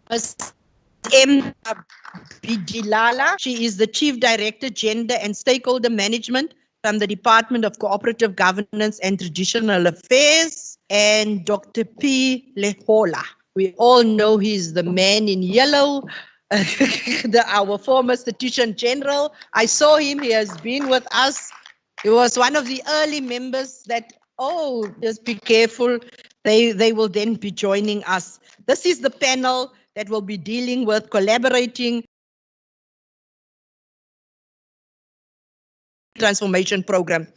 Ms. M. Bidilala. She is the Chief Director, Gender and Stakeholder Management from the Department of Cooperative Governance and Traditional Affairs. And Dr. P. Lehola. We all know he's the man in yellow, our former Statistician General. I saw him. He has been with us. He was one of the early members that, oh, just be careful. They will then be joining us. This is the panel that will be dealing with collaborating transformation program.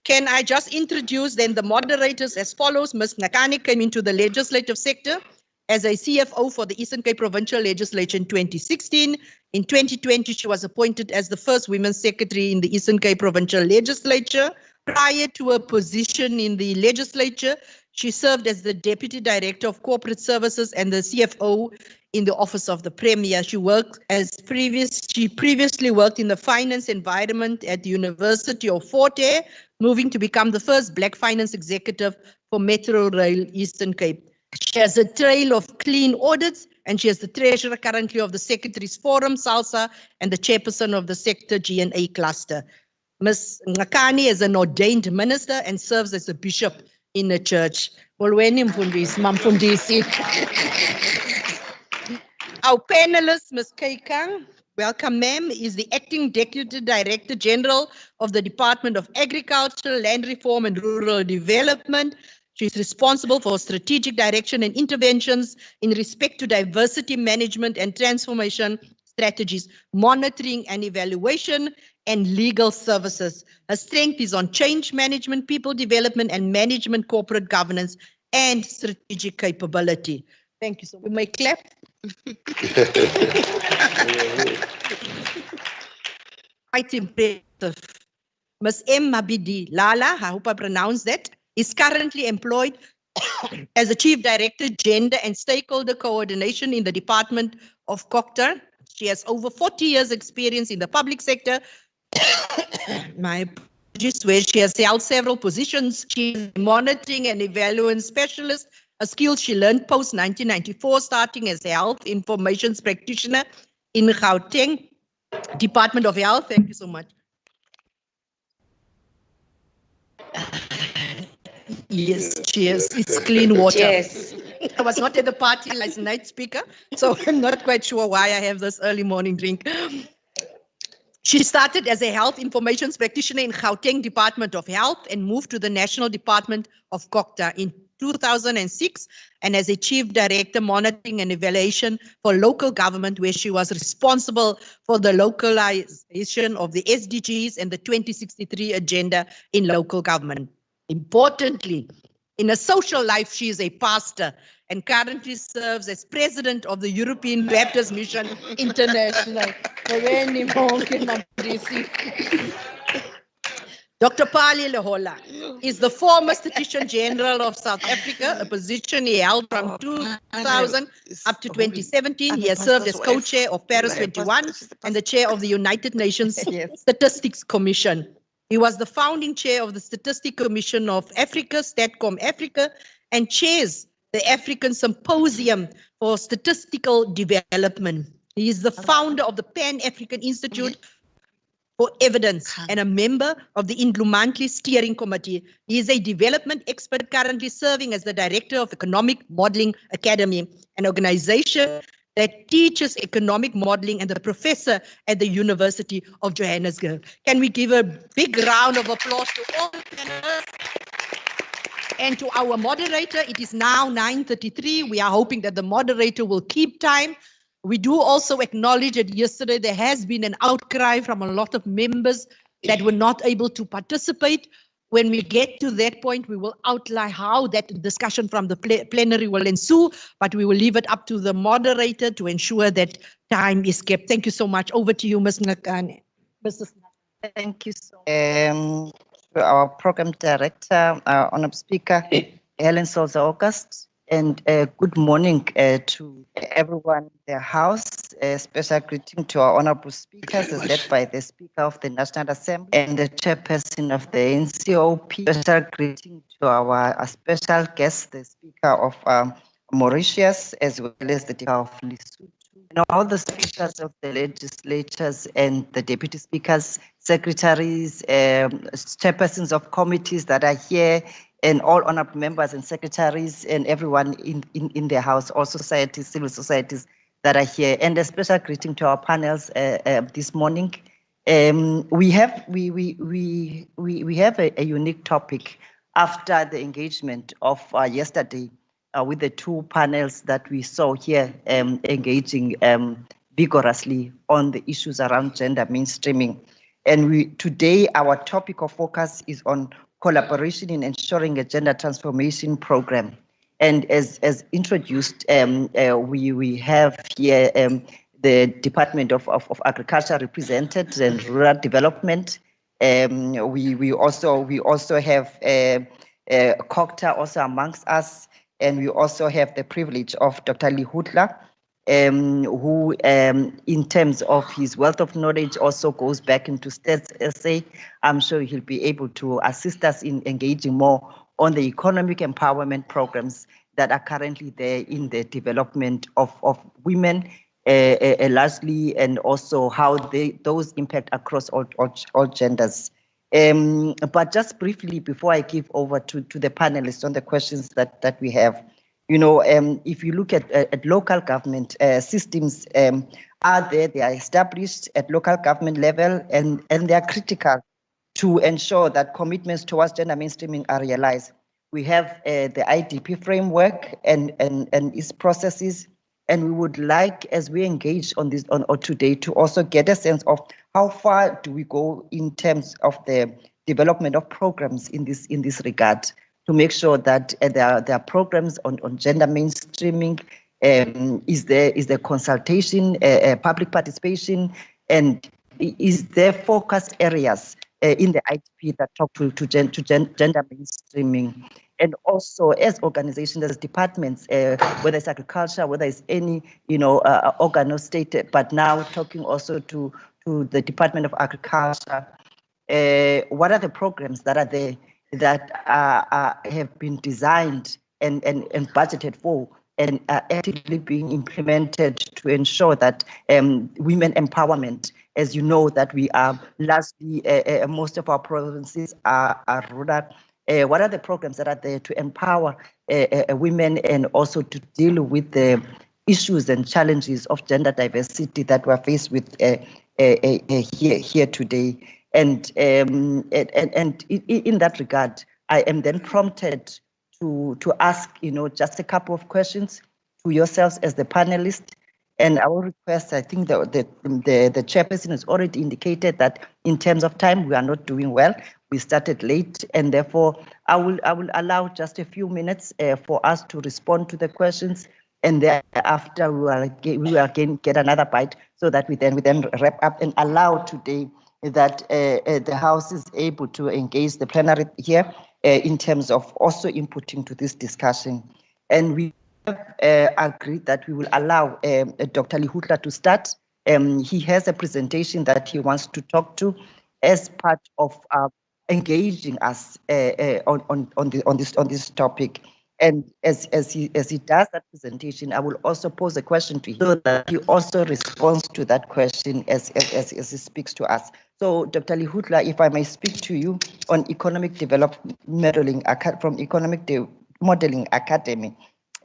Can I just introduce then the moderators as follows? Ms. Nakani came into the legislative sector as a CFO for the Eastern Cape Provincial Legislature in 2016. In 2020, she was appointed as the first Women's Secretary in the Eastern Cape Provincial Legislature. Prior to her position in the legislature, she served as the Deputy Director of Corporate Services and the CFO in the Office of the Premier. She previously worked in the finance environment at the University of Forte, moving to become the first Black finance executive for Metro Rail Eastern Cape. She has a trail of clean audits, and she is the treasurer currently of the Secretaries Forum, SALSA, and the chairperson of the sector G&A cluster. Ms. Ngakani is an ordained minister and serves as a bishop in the church. Our panelist, Ms. Kay Kang, welcome, ma'am, is the Acting Deputy Director General of the Department of Agriculture, Land Reform and Rural Development. She's responsible for strategic direction and interventions in respect to diversity management and transformation strategies, monitoring and evaluation, and legal services. Her strength is on change management, people development, and management, corporate governance, and strategic capability. Thank you so much. We may clap. Quite impressive. Ms. M. Mabidi Lala, I hope I pronounced that, is currently employed as the Chief Director, Gender and Stakeholder Coordination in the Department of COCTA. She has over 40 years experience in the public sector. My apologies, where she has held several positions. She is a monitoring and evaluation specialist, a skill she learned post-1994, starting as a health information practitioner in Gauteng, Department of Health. Thank you so much. Yes, cheers. It's clean water. Yes. I was not at the party last night, speaker, so I'm not quite sure why I have this early morning drink. She started as a health information practitioner in Gauteng Department of Health and moved to the National Department of COCTA in 2006 and as a Chief Director Monitoring and Evaluation for Local Government, where she was responsible for the localization of the SDGs and the 2063 agenda in local government. Importantly, in her social life, she is a pastor and currently serves as president of the European Baptist Mission International. Dr. Pali Lehola is the former Statistician General of South Africa, a position he held from 2000 up to 2017. He has served as co-chair of Paris 21 and the chair of the United Nations Statistics Commission. He was the founding chair of the Statistics Commission of Africa, StatCom Africa, and chairs the African Symposium for Statistical Development. He is the founder of the Pan-African Institute for Evidence and a member of the Indlumantli Steering Committee. He is a development expert currently serving as the Director of Economic Modeling Academy, an organization that teaches economic modeling and the professor at the University of Johannesburg. Can we give a big round of applause to all panelists? And to our moderator, it is now 9:33. We are hoping that the moderator will keep time. We do also acknowledge that yesterday there has been an outcry from a lot of members that were not able to participate. When we get to that point, we will outline how that discussion from the plenary will ensue, but we will leave it up to the moderator to ensure that time is kept. Thank you so much. Over to you, Ms. Nakane. Thank you so much. To our program director, our honored speaker, Helen Solza August, and good morning to everyone in the house. A special greeting to our honorable speakers, as led by the Speaker of the National Assembly and the chairperson of the NCOP. Special greeting to our special guest, the Speaker of Mauritius, as well as the Speaker of Lesotho, and all the speakers of the legislatures and the deputy speakers, secretaries, chairpersons of committees that are here, and all honorable members and secretaries and everyone in the house, all societies, civil societies that are here, and a special greeting to our panels this morning. We have a unique topic after the engagement of yesterday with the two panels that we saw here engaging vigorously on the issues around gender mainstreaming. And today our topic of focus is on collaboration in ensuring a gender transformation program. And as introduced, we have here the Department of Agriculture represented and rural development. We also have COGTA also amongst us, and we also have the privilege of Dr. Lihutla, who in terms of his wealth of knowledge also goes back into Stats SA. I'm sure he'll be able to assist us in engaging more on the economic empowerment programs that are currently there in the development of women, largely, and also how those impact across all genders. But just briefly, before I give over to the panelists on the questions that we have, if you look at local government systems, are there? They are established at local government level, and they are critical to ensure that commitments towards gender mainstreaming are realized. We have the IDP framework and its processes, and we would like, as we engage on this or today, to also get a sense of how far do we go in terms of the development of programs in this regard, to make sure that there are programs on gender mainstreaming. Is there consultation, public participation, and is there focus areas in the IDP that talk to gender mainstreaming? And also, as organizations, as departments, whether it's agriculture, whether it's any organ or state, but now talking also to the Department of Agriculture, what are the programs that are there that have been designed and budgeted for and are actively being implemented to ensure that women empowerment, as you know, that we are largely, most of our provinces are rural. What are the programs that are there to empower women and also to deal with the issues and challenges of gender diversity that we're faced with here today? And in that regard, I am then prompted to ask, just a couple of questions to yourselves as the panelists. And I will request, I think the chairperson has already indicated that in terms of time, we are not doing well. We started late, and therefore I will allow just a few minutes for us to respond to the questions, and thereafter we will again get another bite, so that we then wrap up and allow today that the House is able to engage the plenary here in terms of also inputting to this discussion. And we have agreed that we will allow Dr. Lihutla to start. He has a presentation that he wants to talk to as part of engaging us on this topic. And as he does that presentation, I will also pose a question to him so that he also responds to that question as he speaks to us. So, Dr. Lihutla, if I may speak to you on economic development modeling from Economic Modeling Academy.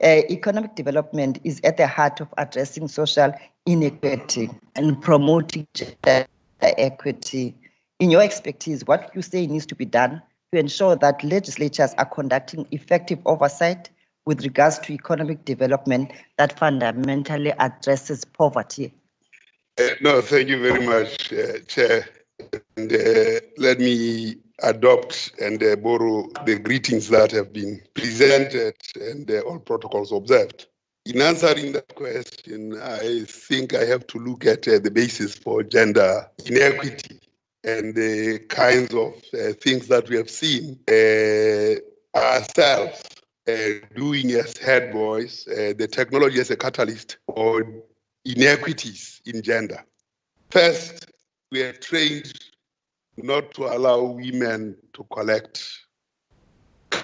Economic development is at the heart of addressing social inequity and promoting gender equity. In your expertise, what you say needs to be done to ensure that legislatures are conducting effective oversight with regards to economic development that fundamentally addresses poverty? No, thank you very much, Chair. And let me adopt and borrow the greetings that have been presented and all protocols observed. In answering that question, I think I have to look at the basis for gender inequity and the kinds of things that we have seen ourselves doing as head boys, the technology as a catalyst for inequities in gender. First, we are trained not to allow women to collect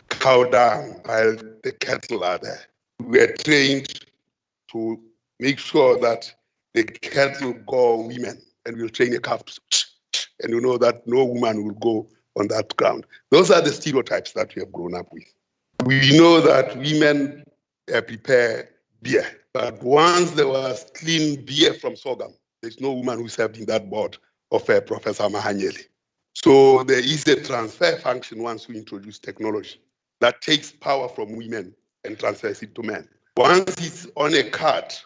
cow dung while the cattle are there. were trained to make sure that the cattle go women, and we'll train a calf to, and you know that no woman will go on that ground. Those are the stereotypes that we have grown up with. We know that women prepare beer, but once there was clean beer from sorghum, there's no woman who served in that board of Professor Mahanyele. So there is a transfer function once we introduce technology that takes power from women and transfers it to men. Once it's on a cart,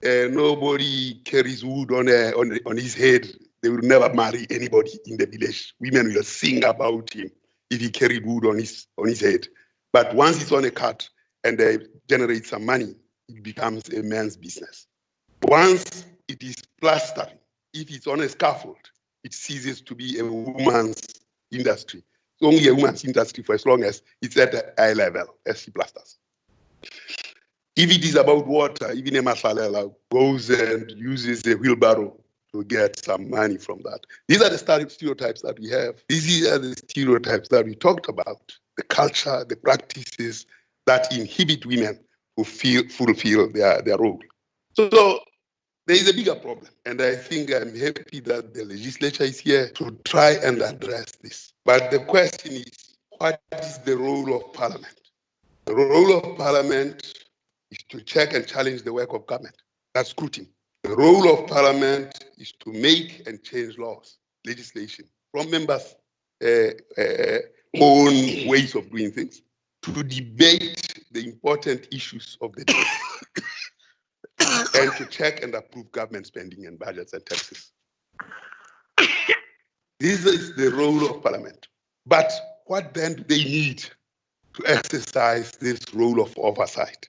nobody carries wood on his head. They will never marry anybody in the village. Women will sing about him if he carried wood on his head. But once it's on a cart and they generate some money, it becomes a man's business. Once it is plastering, if it's on a scaffold, it ceases to be a woman's industry. It's only a woman's industry for as long as it's at a high level, as she plasters. If it is about water, even a Masalela goes and uses a wheelbarrow to get some money from that. These are the stereotypes that we have. These are the stereotypes that we talked about, the culture, the practices that inhibit women who fulfill their role. So there is a bigger problem, and I think I'm happy that the legislature is here to try and address this. But the question is, what is the role of parliament? The role of parliament is to check and challenge the work of government. That's scrutiny. The role of parliament is to make and change laws, legislation, from members' own ways of doing things, to debate the important issues of the day, and to check and approve government spending and budgets and taxes. This is the role of parliament. But what then do they need to exercise this role of oversight?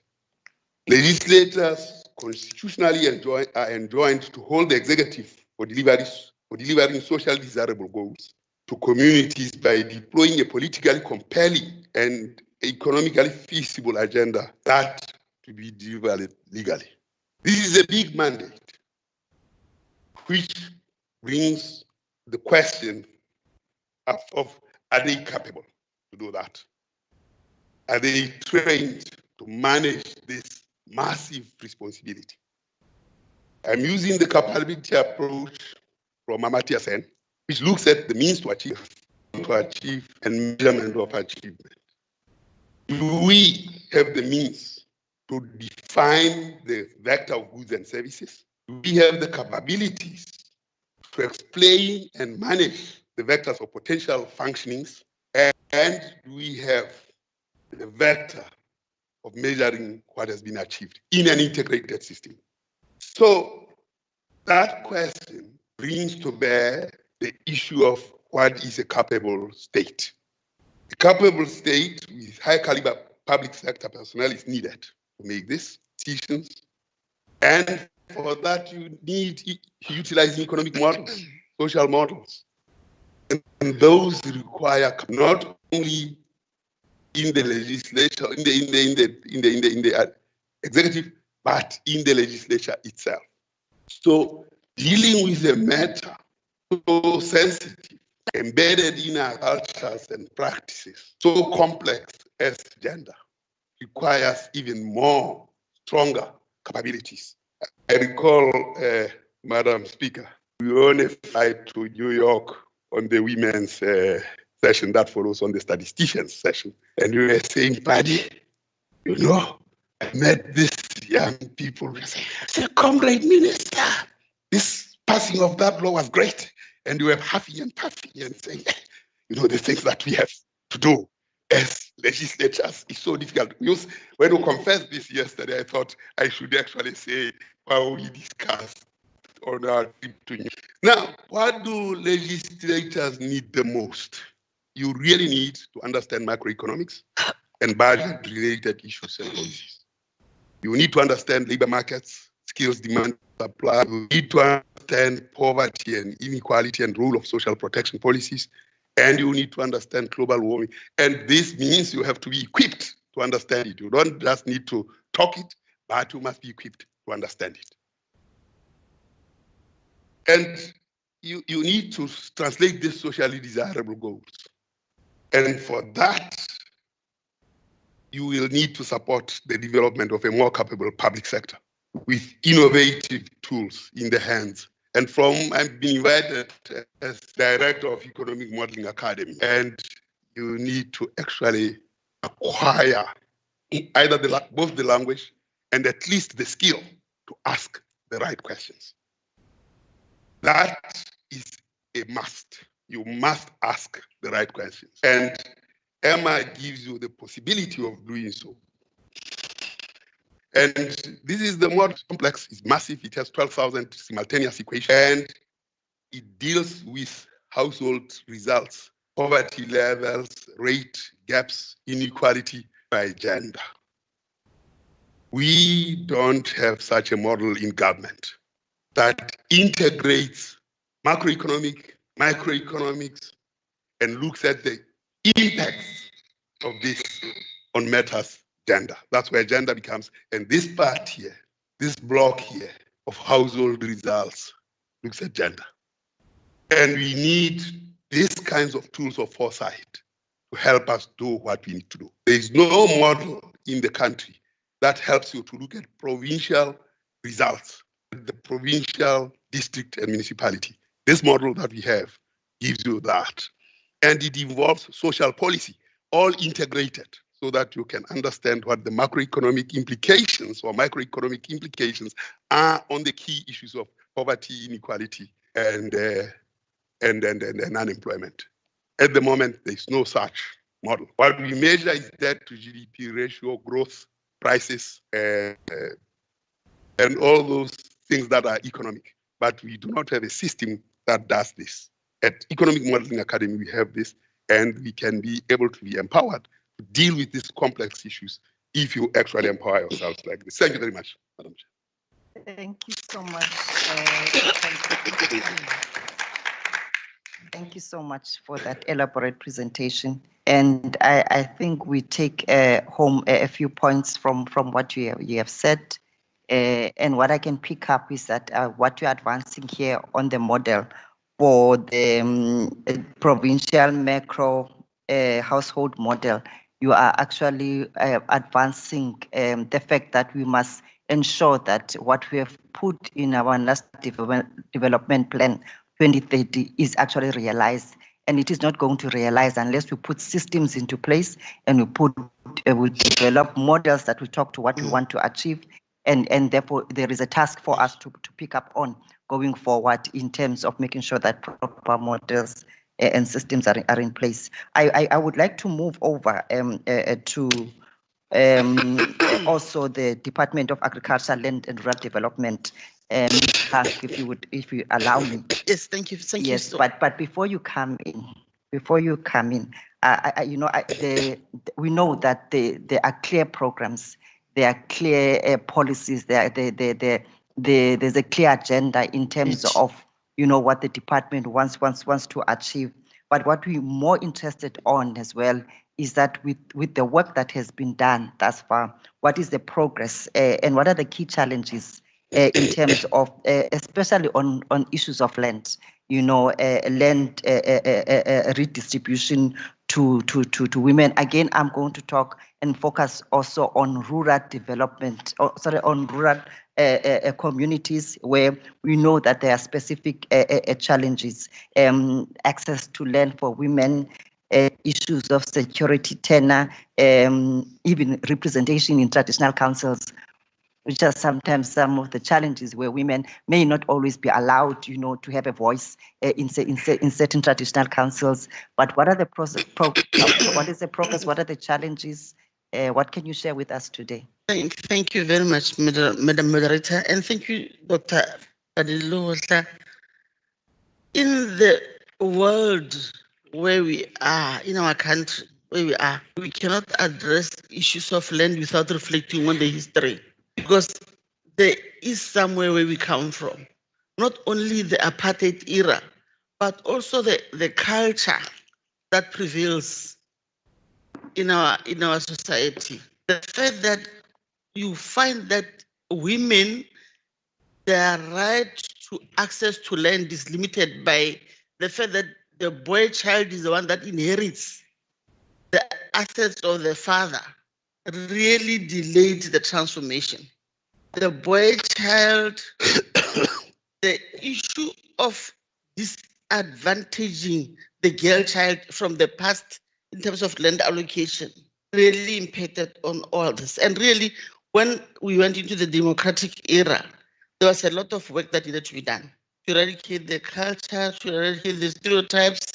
Legislators constitutionally are enjoined to hold the executive for delivering socially desirable goals to communities by deploying a politically compelling and economically feasible agenda that to be delivered legally. This is a big mandate, which brings the question of are they capable to do that? Are they trained to manage this massive responsibility? I'm using the capability approach from Amartya Sen, which looks at the means to achieve and measurement of achievement. Do we have the means to define the vector of goods and services? Do we have the capabilities to explain and manage the vectors of potential functionings? And do we have the vector of measuring what has been achieved in an integrated system? So that question brings to bear the issue of what is a capable state. A capable state with high caliber public sector personnel is needed to make these decisions. And for that, you need utilizing economic models, social models. And those require not only in the legislature, in the executive, but in the legislature itself. So dealing with a matter so sensitive, embedded in our cultures and practices, so complex as gender, requires even more stronger capabilities. I recall, Madam Speaker, we were on a flight to New York on the women's session that follows on the statisticians session. And we were saying, Paddy, you know, I met these young people. I said, Comrade Minister, this passing of that law was great. And we were huffing and puffing and saying, you know, the things that we have to do as legislators is so difficult. When we confessed this yesterday, I thought I should actually say while we discussed on our trip to New York. Now, what do legislators need the most? You really need to understand macroeconomics and budget-related issues and policies. You need to understand labor markets, skills demand, supply. You need to understand poverty and inequality and role of social protection policies. And you need to understand global warming. And this means you have to be equipped to understand it. You don't just need to talk it, but you must be equipped to understand it. And you need to translate these socially desirable goals. And for that, you will need to support the development of a more capable public sector with innovative tools in the hands. And I've been invited as Director of Economic Modeling Academy, and you need to actually acquire either both the language and at least the skill to ask the right questions. That is a must. You must ask the right questions. And Emma gives you the possibility of doing so. And this is the more complex, it's massive, it has 12,000 simultaneous equations, and it deals with household results, poverty levels, rate, gaps, inequality by gender. We don't have such a model in government that integrates macroeconomic, microeconomics, and looks at the impacts of this on matters gender. That's where gender becomes, and this part here, this block here of household results looks at gender. And we need these kinds of tools of foresight to help us do what we need to do. There is no model in the country that helps you to look at provincial results, the provincial, district, and municipality. This model that we have gives you that. And it involves social policy, all integrated, so that you can understand what the macroeconomic implications or microeconomic implications are on the key issues of poverty, inequality, and unemployment. At the moment, there is no such model. What we measure is debt to GDP ratio, growth, prices, and all those things that are economic. But we do not have a system that does this. At Economic Modeling Academy, we have this, and we can be able to be empowered to deal with these complex issues if you actually empower yourselves like this. Thank you very much, Madam Chair. Thank you so much. Thank you so much for that elaborate presentation. And I think we take home a few points from what you have said. And what I can pick up is that what you're advancing here on the model for the provincial macro household model, you are actually advancing the fact that we must ensure that what we have put in our last development plan 2030 is actually realized. And it is not going to realize unless we put systems into place and we develop models that will talk to what we want to achieve. And therefore, there is a task for us to pick up on going forward in terms of making sure that proper models and systems are in place. I would like to move over to also the Department of Agriculture, Land and Rural Development. If you allow me. Yes, thank you. Thank yes, you. But before you come in, we know that there are clear programs, there are clear policies, there's a clear agenda in terms of what the department wants to achieve. But what we're more interested on as well is that with the work that has been done thus far, what is the progress and what are the key challenges in terms of, especially on issues of land, land redistribution to women. Again, I'm going to talk and focus also on rural development, on rural communities where we know that there are specific challenges, access to land for women, issues of security tenure, even representation in traditional councils, which are sometimes some of the challenges where women may not always be allowed, to have a voice in certain traditional councils. But what are the what is the progress? What are the challenges? What can you share with us today? Thank you very much, Madam Moderator, and thank you, Dr. Adilosa. In the world where we are, in our country where we are, we cannot address issues of land without reflecting on the history. Because there is somewhere where we come from, not only the apartheid era, but also the culture that prevails in our society. The fact that you find that women, their right to access to land is limited by the fact that the boy child is the one that inherits the assets of the father. really delayed the transformation. The boy child, the issue of disadvantaging the girl child from the past in terms of land allocation really impacted on all this. And really, when we went into the democratic era, there was a lot of work that needed to be done to eradicate the culture, to eradicate the stereotypes.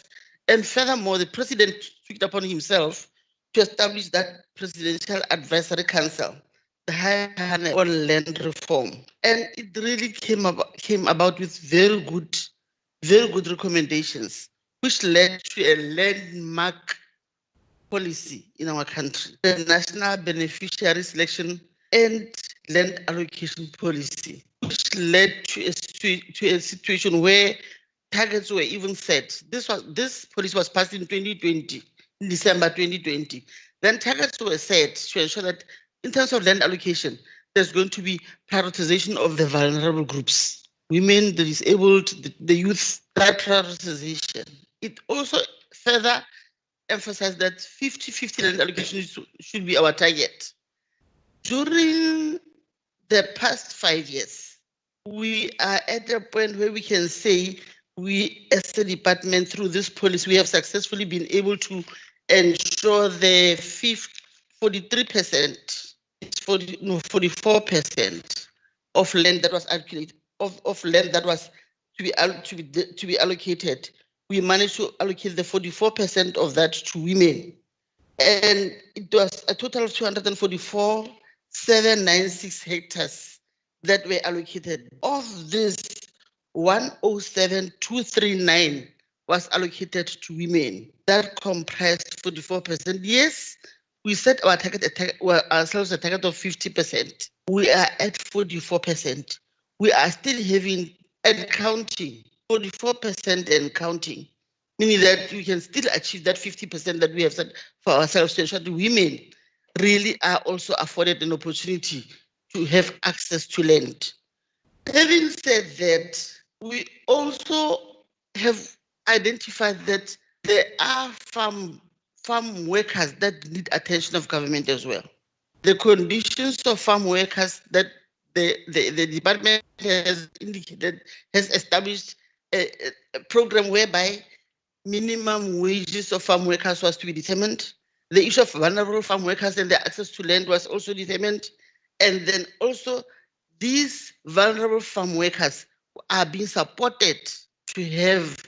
And furthermore, the president took it upon himself to establish that Presidential Advisory Council, the High Panel on Land Reform. And it really came about with very good recommendations, which led to a landmark policy in our country, the National Beneficiary Selection and Land Allocation Policy, which led to a situation where targets were even set. This policy was passed in 2020, in December 2020. Then targets were set to ensure that in terms of land allocation, there's going to be prioritization of the vulnerable groups, women, the disabled, the youth, that prioritization. It also further emphasized that 50-50 land allocation should be our target. During the past 5 years, we are at a point where we can say we, as a department, through this policy, we have successfully been able to ensure the 43%, 44% of land that was allocated, of land that was to be allocated. We managed to allocate the 44% of that to women. And it was a total of 244,796 hectares that were allocated. Of this, 107,239 was allocated to women. That comprised 44%. Yes, we set our ourselves a target of 50%. We are at 44%. We are still having and counting, 44% and counting, meaning that we can still achieve that 50% that we have set for ourselves to ensure that women really are also afforded an opportunity to have access to land. Having said that, we also have identified that there are farm workers that need attention of government as well. The conditions of farm workers that the department has indicated, has established a program whereby minimum wages of farm workers was to be determined. The issue of vulnerable farm workers and their access to land was also determined. And then also these vulnerable farm workers are being supported to have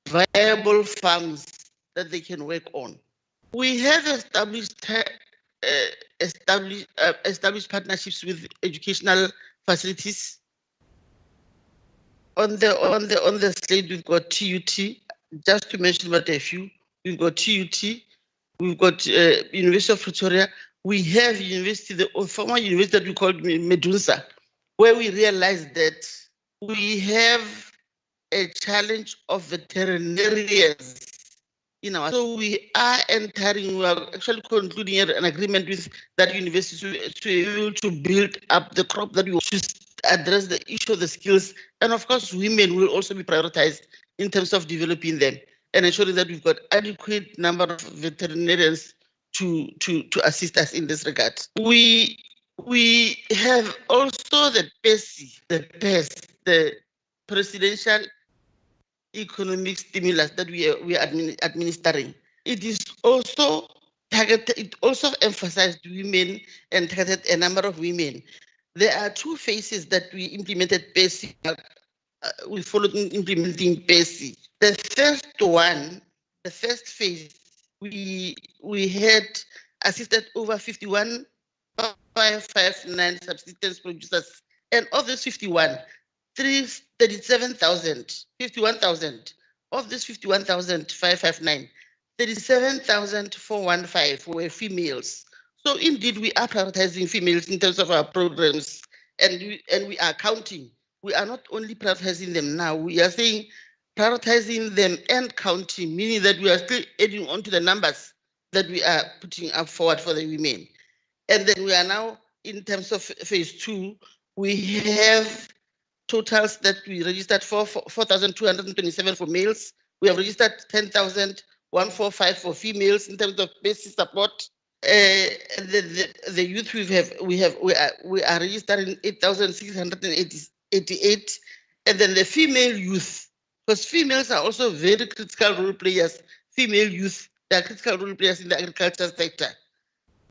viable farms that they can work on. We have established partnerships with educational facilities. On the slide, we've got TUT. Just to mention about a few, we've got TUT, we've got University of Pretoria. We have the former university that we called Medunsa, where we realized that we have a challenge of veterinarians. So we are actually concluding an agreement with that university to be able to build up the crop that we want to address the issue of the skills. And of course, women will also be prioritized in terms of developing them and ensuring that we've got adequate number of veterinarians to assist us in this regard. We have also the PESI, the Presidential Economic Stimulus that we are administering. It is also targeted, it also emphasized women and targeted a number of women. There are two phases that we implemented PESI. We followed implementing PESI. The first phase, we had assisted over 51,559 subsistence producers, and of these 51,000 of this 51,559, 37,415 were females. So indeed, we are prioritizing females in terms of our programs, and we are counting. We are not only prioritizing them now, we are saying prioritizing them and counting, meaning that we are still adding on to the numbers that we are putting up forward for the women. And then we are now, in terms of phase 2, we have totals that we registered for 4,227 for males. We have registered 10,145 for females in terms of basic support. the youth we are registering 8,688, and then the female youth, because females are also very critical role players. Female youth, they are critical role players in the agriculture sector.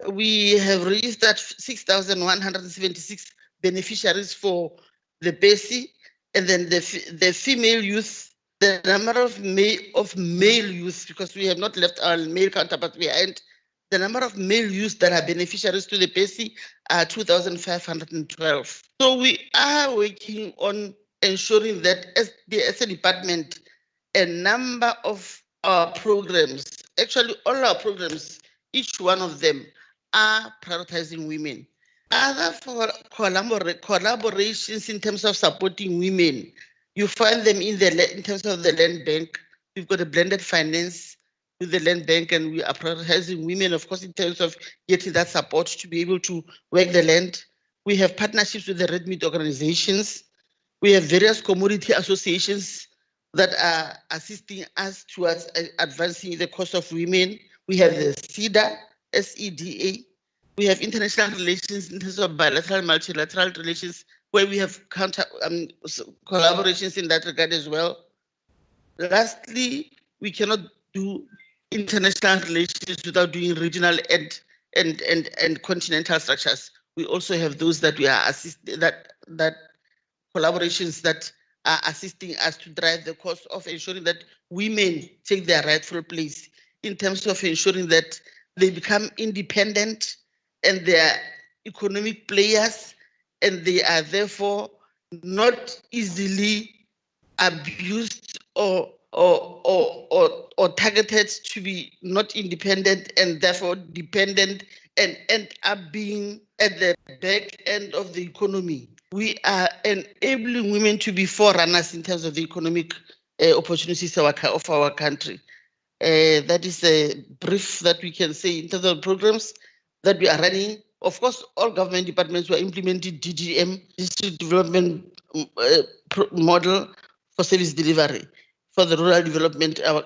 We have registered 6,176 beneficiaries for the BESI, and then the female youth, the number of male youth, because we have not left our male counterparts behind. The number of male youth that are beneficiaries to the BESI are 2,512. So we are working on ensuring that as a department, a number of our programs, actually all our programs, each one of them are prioritizing women. Other for collaborations in terms of supporting women, you find them in terms of the land bank. We've got a blended finance with the land bank, and we are prioritizing women, of course, in terms of getting that support to be able to work the land. We have partnerships with the red meat organizations. We have various community associations that are assisting us towards advancing the cause of women. We have the SEDA, SEDA. We have international relations in terms of bilateral, multilateral relations, where we have collaborations in that regard as well. Lastly, we cannot do international relations without doing regional and continental structures. We also have those that we are assisting, that collaborations that are assisting us to drive the cause of ensuring that women take their rightful place in terms of ensuring that they become independent and they are economic players, and they are therefore not easily abused or targeted to be not independent and therefore dependent and end up being at the back end of the economy. We are enabling women to be forerunners in terms of the economic opportunities of our country. That is a brief that we can say in terms of programs that we are running. Of course, all government departments were implementing DDM, District Development Model for Service Delivery for the rural development of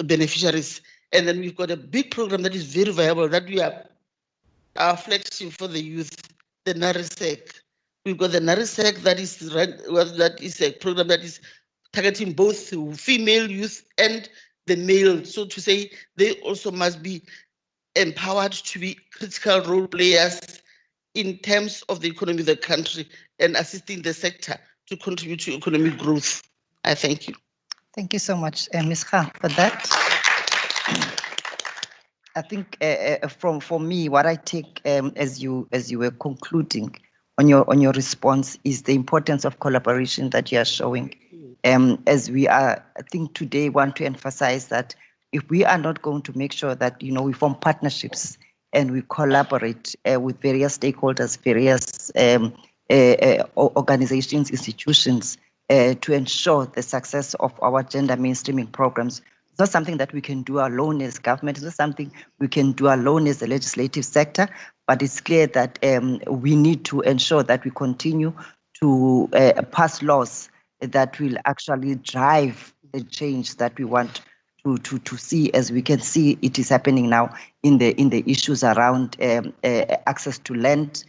beneficiaries. And then we've got a big program that is very viable that we are our flagship for the youth, the NARISEC. We've got the NARISEC that is a program that is targeting both female youth and the male. So to say, they also must be empowered to be critical role players in terms of the economy of the country and assisting the sector to contribute to economic growth. I thank you. Thank you so much, Ms. Khan, for that. I think for me, what I take as you were concluding on your response is the importance of collaboration that you are showing. As we are, I think today want to emphasize that if we are not going to make sure that we form partnerships and we collaborate with various stakeholders, various organizations, institutions to ensure the success of our gender mainstreaming programs. It's not something that we can do alone as government. It's not something we can do alone as the legislative sector, but it's clear that we need to ensure that we continue to pass laws that will actually drive the change that we want to see, as we can see it is happening now in the issues around access to land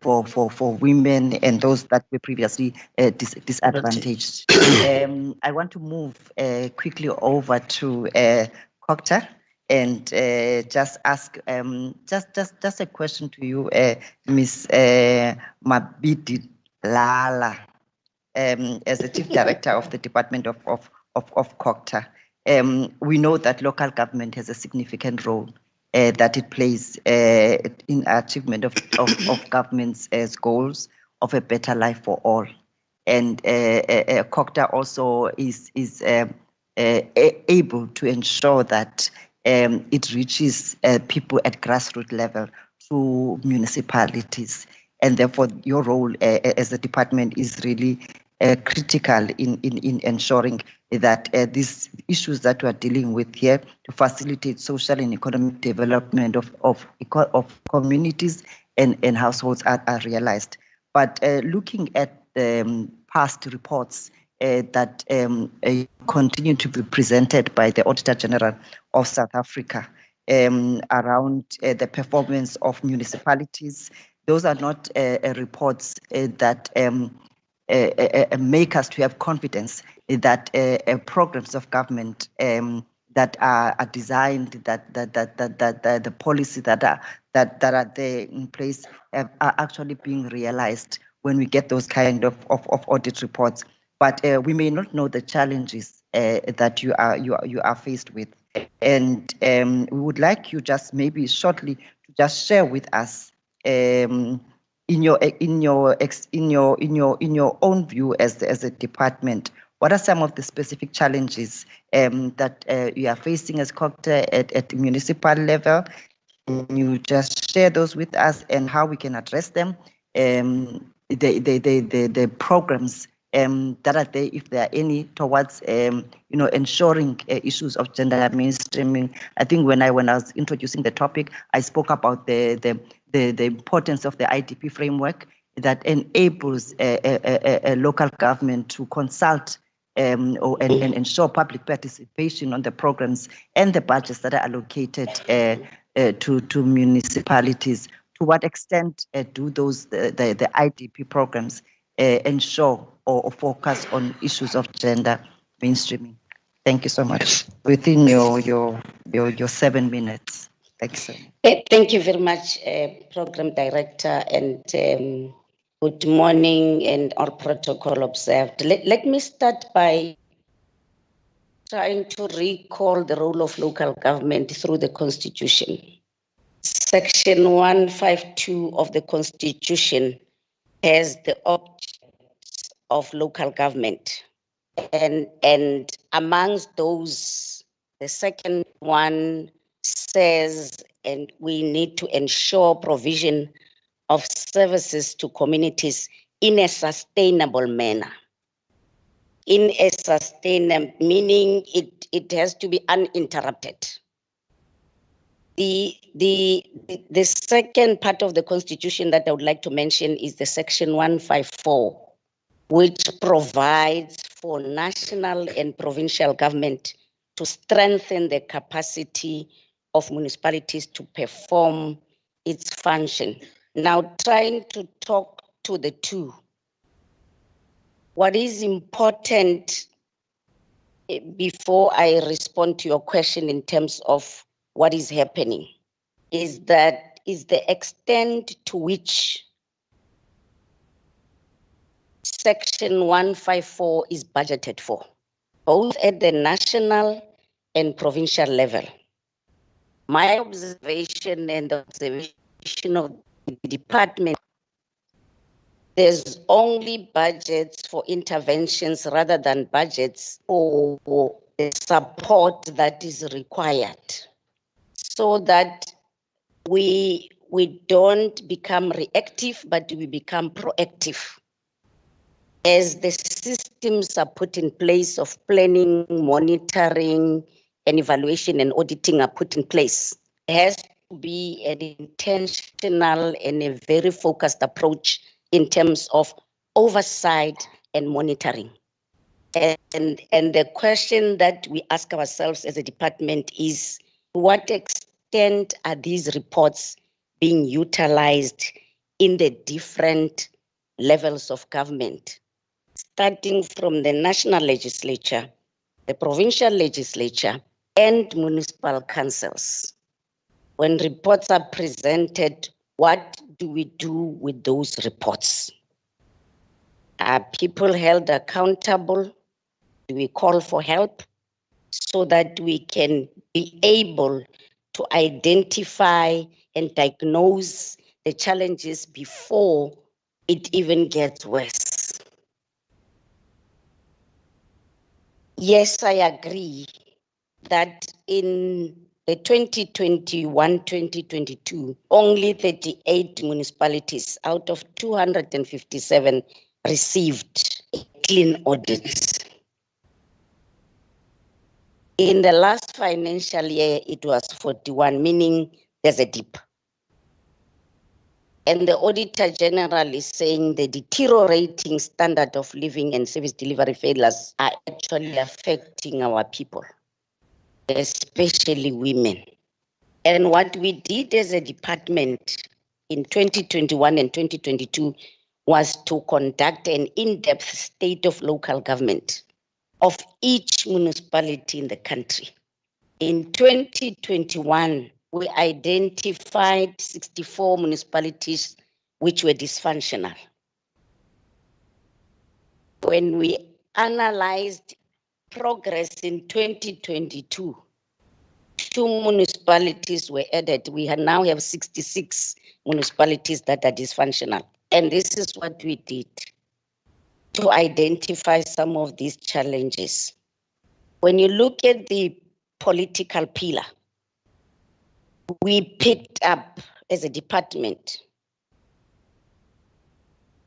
for women and those that were previously disadvantaged. I want to move quickly over to Cocta and just ask just a question to you, Ms. Mabidi Lala, as the Chief Director of the Department of Cocta. We know that local government has a significant role that it plays in achievement of government's goals of a better life for all. And Cocta also is able to ensure that it reaches people at grassroots level through municipalities. And therefore, your role as a department is really critical in ensuring that these issues that we are dealing with here to facilitate social and economic development of communities and households are realized. But looking at past reports that continue to be presented by the Auditor General of South Africa, around the performance of municipalities. Those are not reports that make us to have confidence that programs of government that are designed, that the policies that are there in place are actually being realized when we get those kind of audit reports. But we may not know the challenges that you are faced with, and we would like you just maybe shortly to just share with us in your own view as a department, what are some of the specific challenges that you are facing as COGTA at the municipal level? Can you just share those with us and how we can address them? The programs that are there, if there are any, towards ensuring issues of gender mainstreaming. I think when I was introducing the topic, I spoke about the importance of the IDP framework that enables a local government to consult and ensure public participation on the programs and the budgets that are allocated to municipalities. To what extent do those the IDP programs ensure or focus on issues of gender mainstreaming? Thank you so much. Within your 7 minutes. Thanks so much. Thank you very much, Program Director, and good morning and our protocol observed. Let me start by trying to recall the role of local government through the Constitution. Section 152 of the Constitution has the objects of local government. And amongst those, the second one says, and we need to ensure provision of services to communities in a sustainable manner. In a sustainable, meaning it has to be uninterrupted. The second part of the Constitution that I would like to mention is the Section 154, which provides for national and provincial government to strengthen the capacity of municipalities to perform its function. Now, trying to talk to the two, what is important before I respond to your question in terms of what is happening is the extent to which Section 154 is budgeted for, both at the national and provincial level. My observation and the observation of the department, there's only budgets for interventions rather than budgets for the support that is required, so that we don't become reactive, but we become proactive. As the systems are put in place of planning, monitoring, and evaluation and auditing are put in place, it has to be an intentional and a very focused approach in terms of oversight and monitoring. And the question that we ask ourselves as a department is, to what extent are these reports being utilized in the different levels of government, starting from the national legislature, the provincial legislature, and municipal councils? When reports are presented, what do we do with those reports? Are people held accountable? Do we call for help so that we can be able to identify and diagnose the challenges before it even gets worse? Yes, I agree that in the 2021-2022, only 38 municipalities out of 257 received a clean audit. In the last financial year, it was 41, meaning there's a dip. And the Auditor General is saying the deteriorating standard of living and service delivery failures are actually affecting our people, especially women. And what we did as a department in 2021 and 2022 was to conduct an in-depth state of local government of each municipality in the country. In 2021, we identified 64 municipalities which were dysfunctional. When we analyzed progress in 2022, 2 municipalities were added. We now have 66 municipalities that are dysfunctional. And this is what we did to identify some of these challenges. When you look at the political pillar, we picked up as a department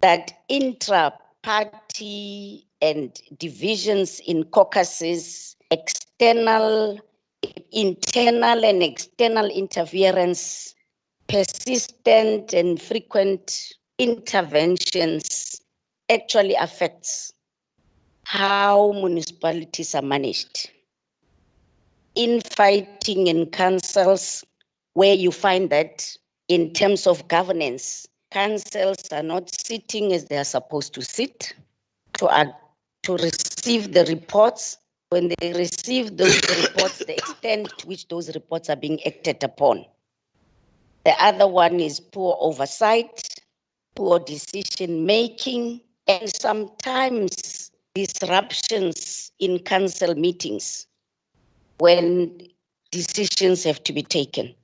that intra-party and divisions in caucuses, internal and external interference, persistent and frequent interventions actually affects how municipalities are managed. Infighting in councils, where you find that in terms of governance, councils are not sitting as they are supposed to sit to receive the reports. When they receive those reports, the extent to which those reports are being acted upon. The other one is poor oversight, poor decision making, and sometimes disruptions in council meetings when decisions have to be taken.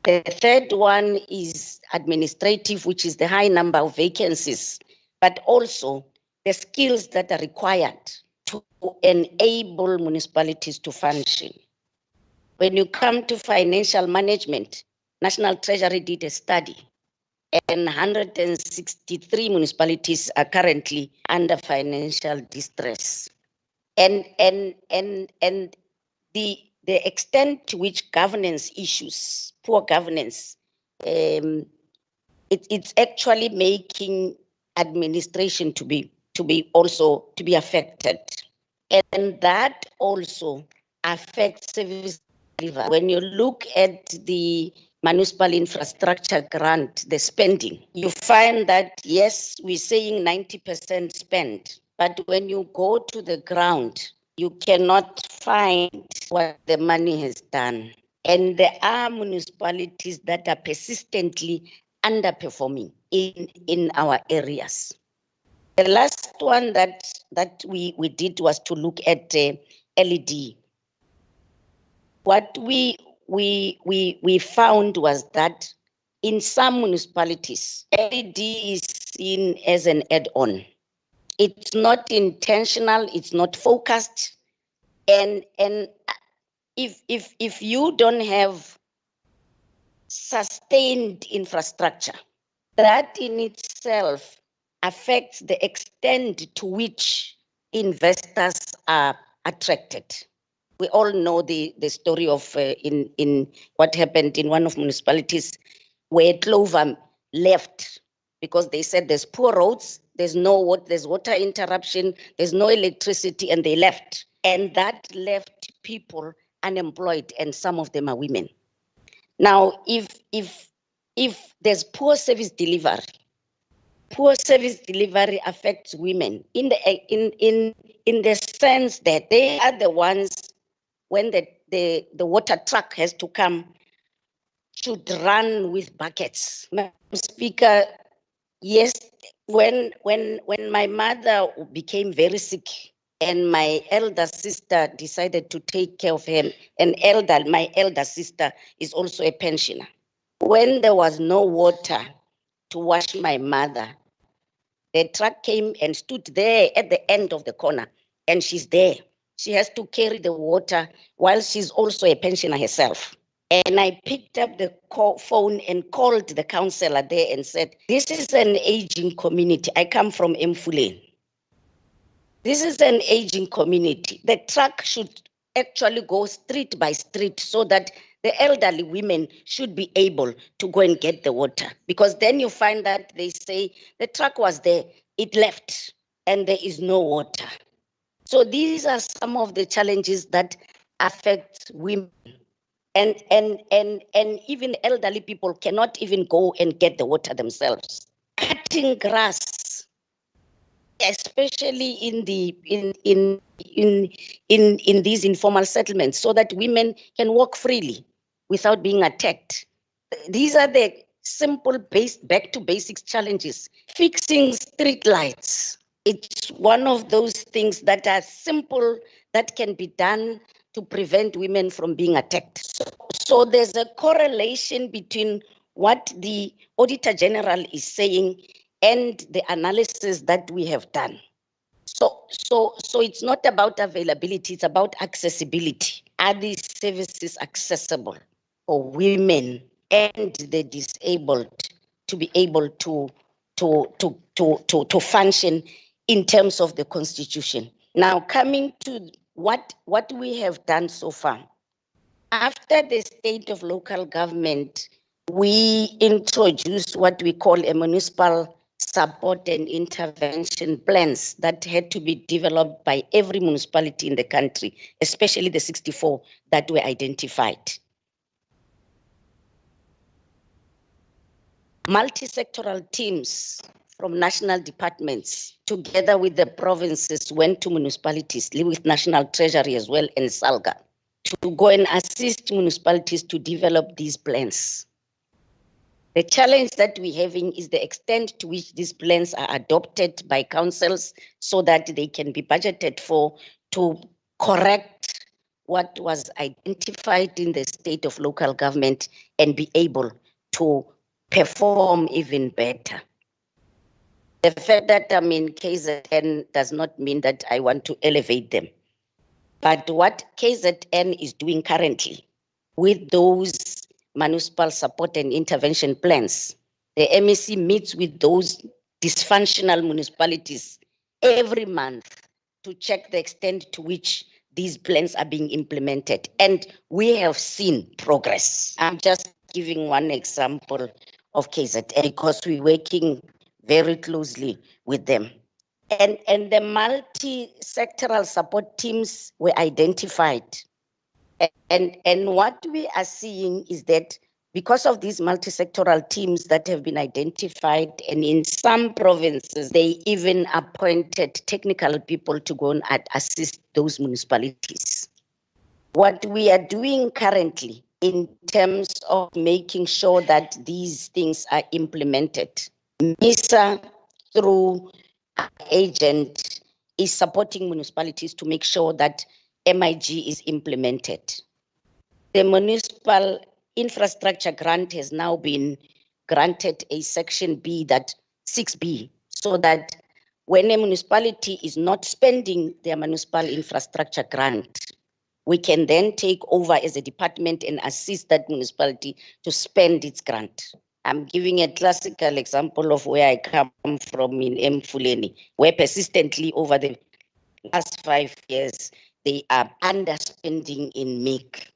The third one is administrative, which is the high number of vacancies, but also the skills that are required to enable municipalities to function. When you come to financial management, National Treasury did a study, and 163 municipalities are currently under financial distress. And the extent to which governance issues, poor governance, it's actually making administration to be affected, and that also affects service delivery. When you look at the municipal infrastructure grant, the spending, you find that yes, we're saying 90% spent, but when you go to the ground, you cannot find what the money has done. And there are municipalities that are persistently underperforming in our areas. The last one that we did was to look at LED. What we found was that in some municipalities, LED is seen as an add-on. It's not intentional, it's not focused, and if you don't have sustained infrastructure, that in itself affects the extent to which investors are attracted. We all know the story of in what happened in one of municipalities where Clover left because they said there's poor roads, there's water interruption, there's no electricity, and they left. And that left people unemployed, and some of them are women. Now, if there's poor service delivery affects women in the sense that they are the ones, when the water truck has to come, should run with buckets. Madam Speaker, yes, when my mother became very sick and my elder sister decided to take care of him, my elder sister is also a pensioner. When there was no water to wash my mother, the truck came and stood there at the end of the corner, and she's there. She has to carry the water while she's also a pensioner herself. And I picked up the phone and called the councillor there and said, this is an aging community. I come from Mfuleni. This is an aging community. The truck should actually go street by street so that the elderly women should be able to go and get the water. Because then you find that they say the truck was there, it left, and there is no water. So these are some of the challenges that affect women. and even elderly people cannot even go and get the water themselves. Cutting grass, especially in these informal settlements, so that women can walk freely without being attacked. These are the simple back to basics challenges. Fixing street lights. It's one of those things that are simple that can be done to prevent women from being attacked. So there's a correlation between what the Auditor General is saying and the analysis that we have done. So it's not about availability, it's about accessibility. Are these services accessible for women and the disabled to be able to function in terms of the Constitution? Now, coming to what we have done so far. After the state of local government, we introduced what we call a municipal support and intervention plans that had to be developed by every municipality in the country, especially the 64 that were identified. Multi-sectoral teams from national departments, together with the provinces, went to municipalities, with National Treasury as well, and SALGA, to go and assist municipalities to develop these plans. The challenge that we're having is the extent to which these plans are adopted by councils so that they can be budgeted for to correct what was identified in the state of local government and be able to perform even better. The fact that I'm in KZN does not mean that I want to elevate them. But what KZN is doing currently with those municipal support and intervention plans, the MEC meets with those dysfunctional municipalities every month to check the extent to which these plans are being implemented. And we have seen progress. I'm just giving one example of KZN because we're working very closely with them. And the multi-sectoral support teams were identified. And what we are seeing is that because of these multi-sectoral teams that have been identified, and in some provinces, they even appointed technical people to go and assist those municipalities. What we are doing currently in terms of making sure that these things are implemented, MISA through agent is supporting municipalities to make sure that MIG is implemented. The municipal infrastructure grant has now been granted a section B, that 6B, so that when a municipality is not spending their municipal infrastructure grant, we can then take over as a department and assist that municipality to spend its grant. I'm giving a classical example of where I come from in Mfuleni, where persistently over the last 5 years, they are underspending in MIC.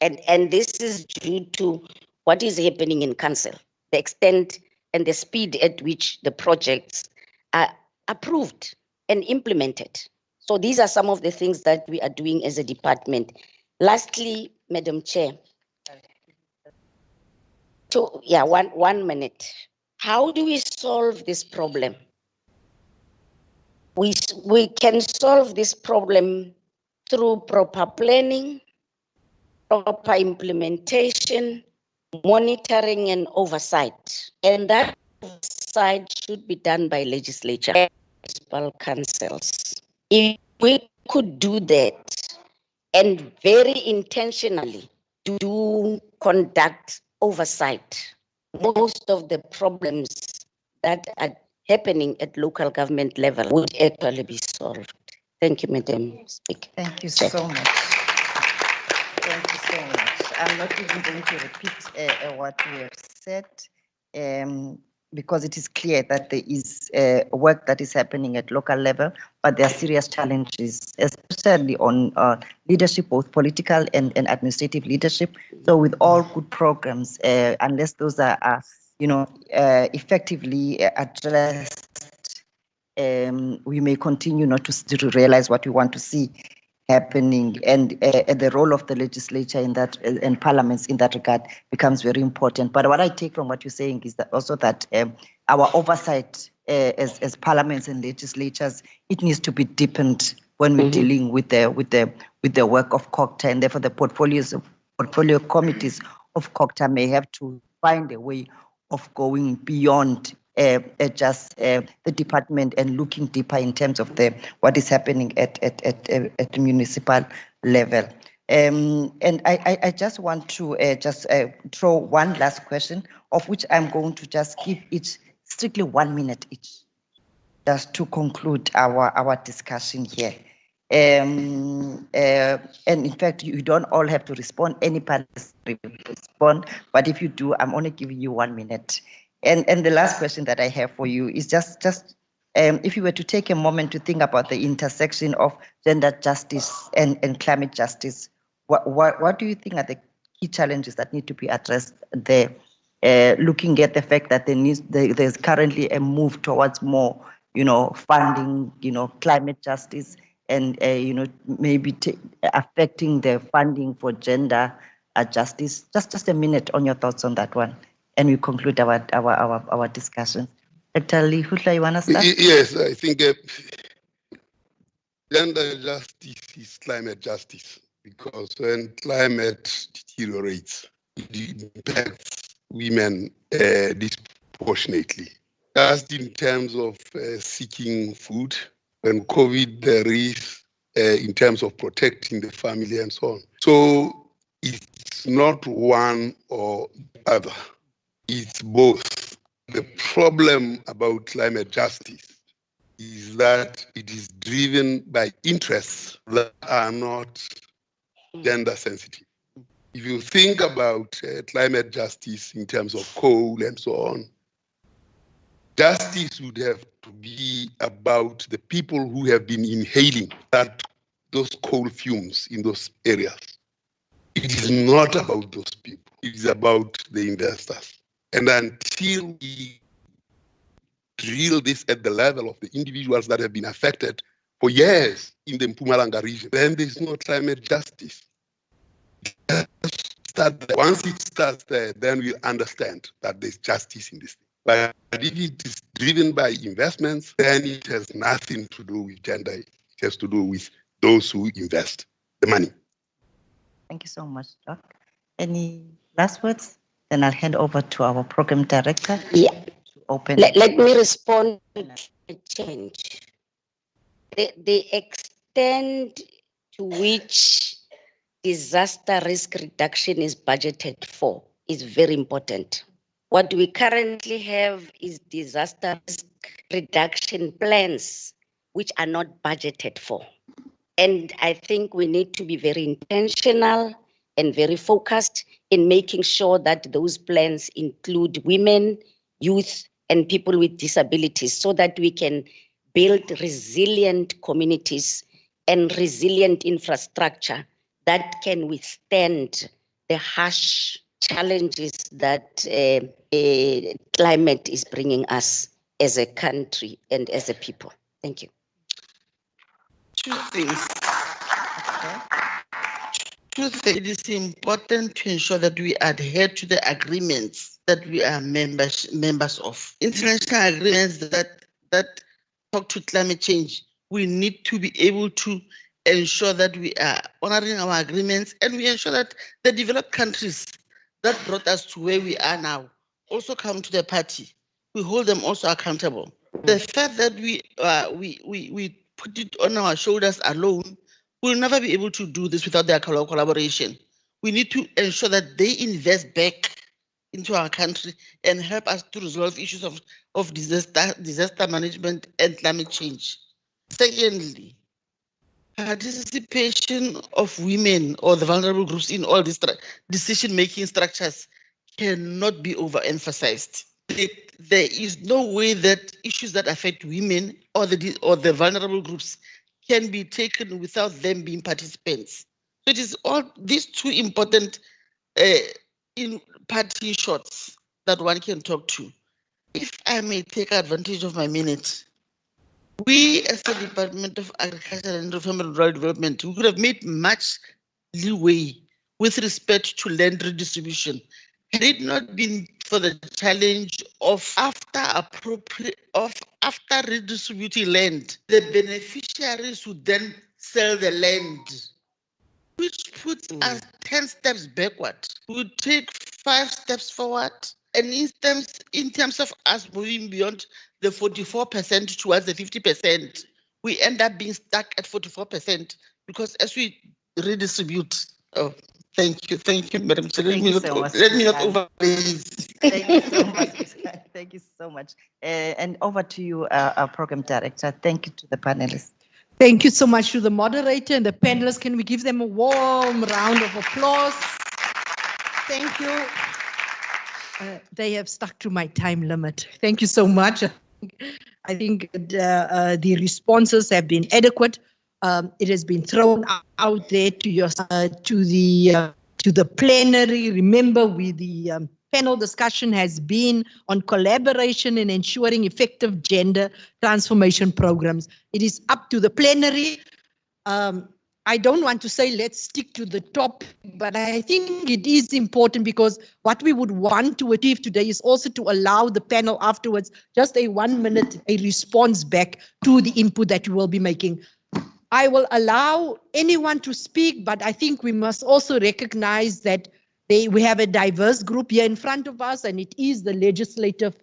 And this is due to what is happening in council, the extent and the speed at which the projects are approved and implemented. So these are some of the things that we are doing as a department. Lastly, Madam Chair, one minute. How do we solve this problem? We can solve this problem through proper planning, proper implementation, monitoring and oversight. And that oversight should be done by legislature and municipal councils. If we could do that and very intentionally do conduct oversight, most of the problems that are happening at local government level would actually be solved. Thank you, Madam Speaker. Thank you so much. Thank you so much. I'm not even going to repeat what you have said, because it is clear that there is work that is happening at local level, but there are serious challenges, especially on leadership, both political and administrative leadership. So with all good programs, unless those are effectively addressed, we may continue not to realize what we want to see. happening, and the role of the legislature in that and parliaments in that regard becomes very important. But what I take from what you're saying is that also that our oversight as parliaments and legislatures, it needs to be deepened when we're dealing with the work of COGTA, and therefore the portfolio committees of COGTA may have to find a way of going beyond just the department and looking deeper in terms of what is happening at the municipal level. And I just want to just throw one last question, of which I'm going to just give each strictly 1 minute each, just to conclude our discussion here. And in fact, you don't all have to respond. Any panelist respond, but if you do, I'm only giving you 1 minute. And the last question that I have for you is just if you were to take a moment to think about the intersection of gender justice and climate justice, what do you think are the key challenges that need to be addressed there? Looking at the fact that there's currently a move towards more, funding, climate justice, and maybe affecting the funding for gender justice. Just a minute on your thoughts on that one, and we conclude our discussion. Dr. Lee Hutla, you want to start? Yes, I think gender justice is climate justice, because when climate deteriorates, it impacts women disproportionately. Just in terms of seeking food, when COVID there is, in terms of protecting the family and so on. So it's not one or other, it's both. The problem about climate justice is that it is driven by interests that are not gender sensitive. If you think about climate justice in terms of coal and so on, justice would have to be about the people who have been inhaling those coal fumes in those areas. It is not about those people. It is about the investors. And until we drill this at the level of the individuals that have been affected for years in the Mpumalanga region, then there's no climate justice. Once it starts there, then we'll understand that there's justice in this thing. But if it is driven by investments, then it has nothing to do with gender. It has to do with those who invest the money. Thank you so much, Doc. Any last words? Then I'll hand over to our program director. Yeah. To open. Let me respond to change. The extent to which disaster risk reduction is budgeted for is very important. What we currently have is disaster risk reduction plans, which are not budgeted for. And I think we need to be very intentional and very focused in making sure that those plans include women, youth, and people with disabilities, so that we can build resilient communities and resilient infrastructure that can withstand the harsh challenges that climate is bringing us as a country and as a people. Thank you. Two things. It is important to ensure that we adhere to the agreements that we are members of. International agreements that talk to climate change. We need to be able to ensure that we are honoring our agreements, and we ensure that the developed countries that brought us to where we are now also come to the party. We hold them also accountable. The fact that we put it on our shoulders alone, we'll never be able to do this without their collaboration. We need to ensure that they invest back into our country and help us to resolve issues of disaster management and climate change. Secondly, participation of women or the vulnerable groups in all these decision-making structures cannot be overemphasized. There is no way that issues that affect women or the vulnerable groups can be taken without them being participants. So it is all these two important in party shots that one can talk to. If I may take advantage of my minute, We, as the Department of Agriculture and Rural Development, we could have made much leeway with respect to land redistribution had it not been for the challenge of after redistributing land, the beneficiaries would then sell the land, which puts us 10 steps backward. We would take 5 steps forward. And in terms of us moving beyond the 44% towards the 50%, we end up being stuck at 44% because as we redistribute, thank you, Madam Chair. Let me not overpraise. Thank you so much. Thank you so much. And over to you, our program director. Thank you to the panelists. Thank you so much to the moderator and the panelists. Can we give them a warm round of applause? Thank you. They have stuck to my time limit. Thank you so much. I think the responses have been adequate. It has been thrown out there to the plenary. Remember, the panel discussion has been on collaboration in ensuring effective gender transformation programs. It is up to the plenary. I don't want to say let's stick to the topic, but I think it is important because what we would want to achieve today is also to allow the panel afterwards just a 1 minute, a response back to the input that we will be making. I will allow anyone to speak, but I think we must also recognize that we have a diverse group here in front of us, and it is the legislative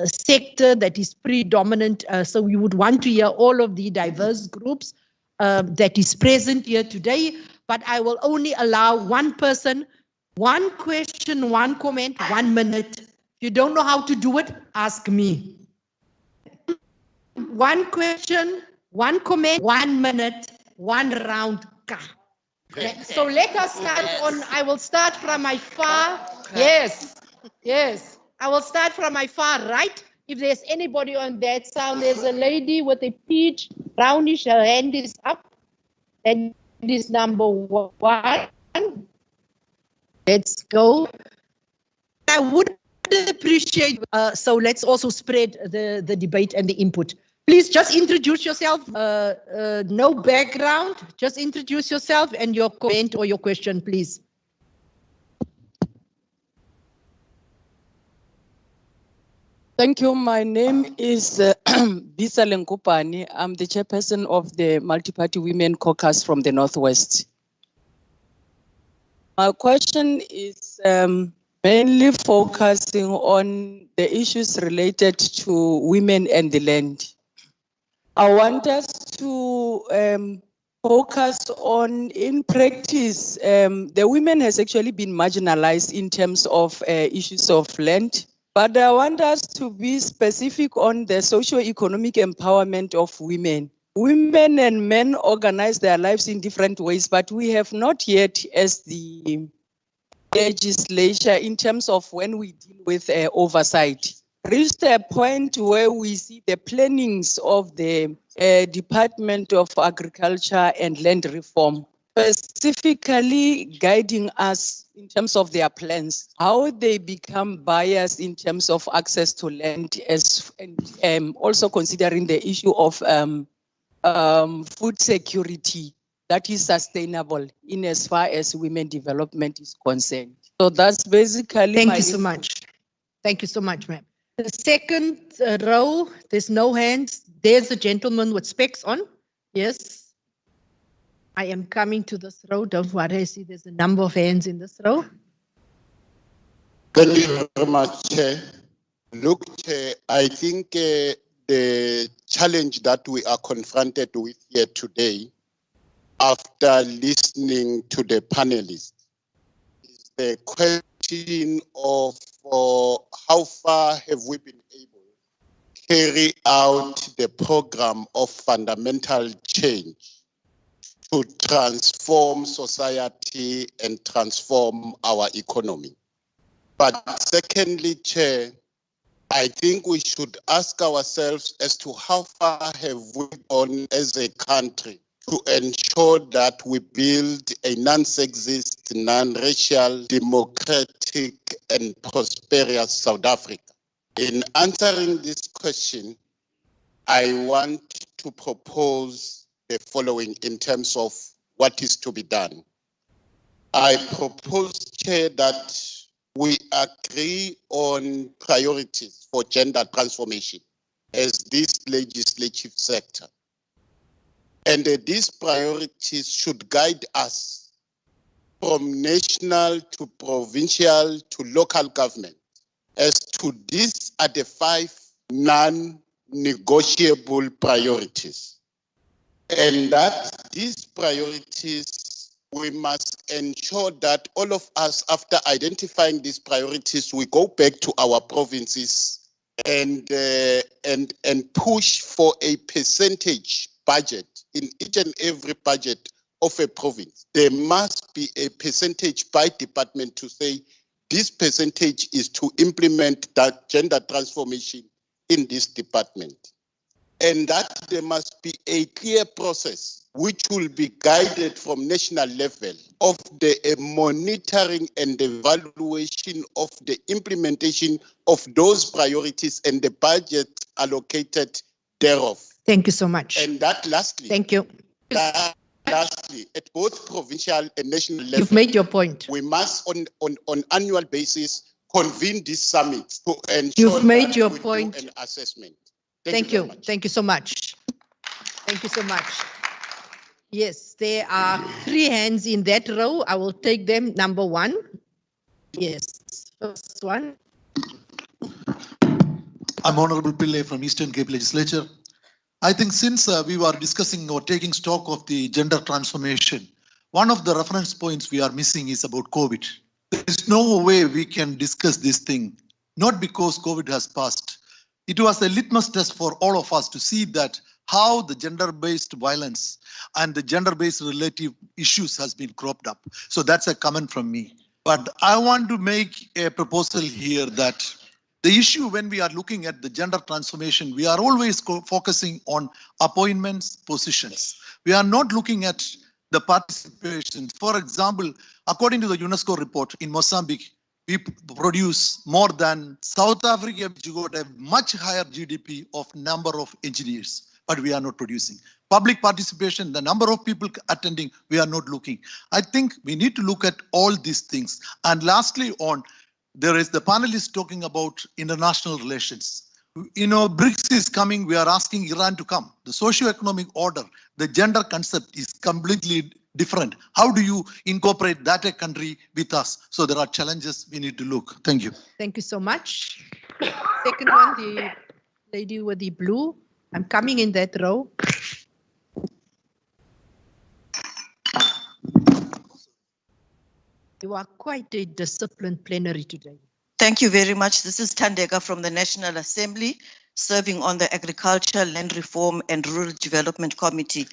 sector that is predominant. So we would want to hear all of the diverse groups that is present here today, but I will only allow one person, one question, one comment, 1 minute. If you don't know how to do it, ask me. One question, one comment, 1 minute, one round. So let us start on, I will start from my far, yes. I will start from my far right. If there's anybody on that sound, there's a lady with a peach, brownish, her hand is up. And is number 1. Let's go. I would appreciate, so let's also spread the debate and the input. Please just introduce yourself, no background, just introduce yourself and your comment or your question, please. Thank you. My name is Bisa Lenkopani. I'm the chairperson of the Multi-Party Women Caucus from the Northwest. My question is mainly focusing on the issues related to women and the land. I want us to focus on, in practice, the women has actually been marginalized in terms of issues of land. But I want us to be specific on the socio-economic empowerment of women. Women and men organize their lives in different ways, but we have not yet, as the legislature, in terms of when we deal with oversight, reached a point where we see the plannings of the Department of Agriculture and Land Reform specifically guiding us in terms of their plans, how they become biased in terms of access to land, and also considering the issue of food security that is sustainable in as far as women development is concerned. So that's basically. Thank you so much. Thank you so much, ma'am. The second row, there's no hands. There's a gentleman with specs on. Yes. I am coming to this row. Don't worry, I see there's a number of hands in this row. Thank you very much, Chair. Look, Chair, I think the challenge that we are confronted with here today, after listening to the panelists, is the question of how far have we been able to carry out the program of fundamental change to transform society and transform our economy. But secondly, Chair, I think we should ask ourselves as to how far have we gone as a country to ensure that we build a non-sexist, non-racial, democratic, and prosperous South Africa. In answering this question, I want to propose the following in terms of what is to be done. I propose, Chair, that we agree on priorities for gender transformation as this legislative sector. And these priorities should guide us from national to provincial to local government as to these are the 5 non-negotiable priorities. And that these priorities, we must ensure that all of us, after identifying these priorities, we go back to our provinces and push for a percentage budget in each and every budget of a province. There must be a percentage by department to say this percentage is to implement that gender transformation in this department. And that there must be a clear process which will be guided from national level of the monitoring and evaluation of the implementation of those priorities and the budget allocated thereof. Thank you so much. And that lastly, Thank you. Lastly, at both provincial and national level, You've made your point. we must on annual basis convene these summits to ensure You've made that your we do point. an assessment. Thank very you. much. Thank you so much. Thank you so much. Yes, there are 3 hands in that row. I will take them. Number 1. Yes, first one. I'm Honorable Pillai from Eastern Cape Legislature. I think since we were discussing or taking stock of the gender transformation, one of the reference points we are missing is about COVID. There is no way we can discuss this thing, not because COVID has passed. It was a litmus test for all of us to see that how the gender-based violence and the gender-based relative issues has been cropped up. So that's a comment from me. But I want to make a proposal here that the issue when we are looking at the gender transformation, we are always focusing on appointments, positions. We are not looking at the participation. For example, according to the UNESCO report in Mozambique, we produce more than South Africa, which got a much higher GDP of number of engineers, but we are not producing. Public participation, the number of people attending, we are not looking. I think we need to look at all these things. And lastly, there is the panelists talking about international relations. You know, BRICS is coming, we are asking Iran to come. The socio-economic order, the gender concept is completely different. How do you incorporate that a country with us? So there are challenges we need to look. Thank you. Thank you so much. Second one, the lady with the blue. I'm coming in that row. You are quite a disciplined plenary today. Thank you very much. This is Tandega from the National Assembly, serving on the Agriculture, Land Reform and Rural Development Committee.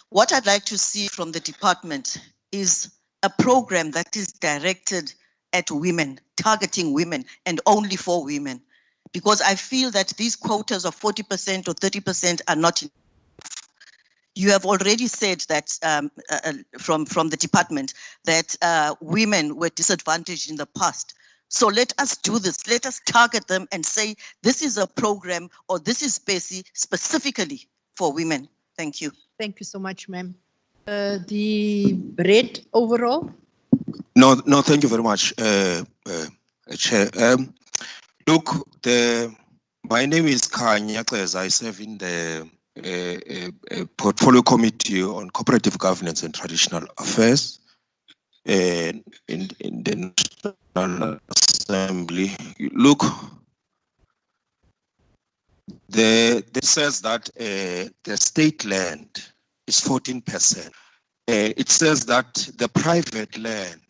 What I'd like to see from the department is a program that is directed at women, targeting women and only for women. Because I feel that these quotas of 40% or 30% are not enough. You have already said that from the department that women were disadvantaged in the past. So let us do this. Let us target them and say this is a program or this is specifically for women. Thank you. Thank you so much, ma'am. The red overall. No, thank you very much, Chair. Look, my name is Kanya Klez. I serve in the Portfolio Committee on Cooperative Governance and Traditional Affairs in the National Assembly. Look, it says that the state land is 14%. It says that the private land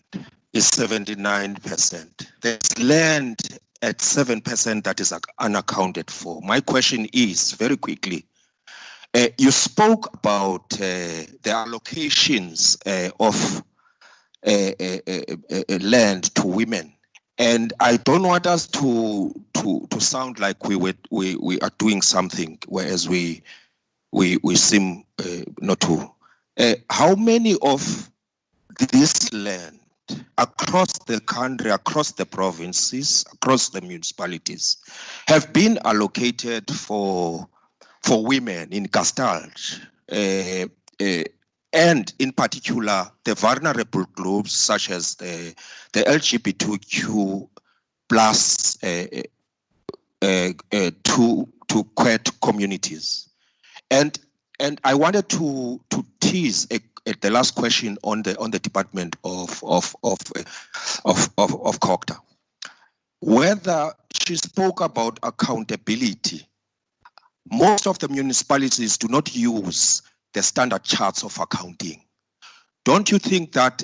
is 79%. There's land at 7% that is unaccounted for. My question is, very quickly, you spoke about the allocations of land to women, and I don't want us to sound like we are doing something, whereas we seem not to. How many of this land across the country, across the provinces, across the municipalities, have been allocated for for women in Gestalt, and in particular the vulnerable groups such as the LGBTQ plus to queer communities. And I wanted to tease the last question on the Department of COGTA, whether she spoke about accountability. Most of the municipalities do not use the standard charts of accounting. Don't you think that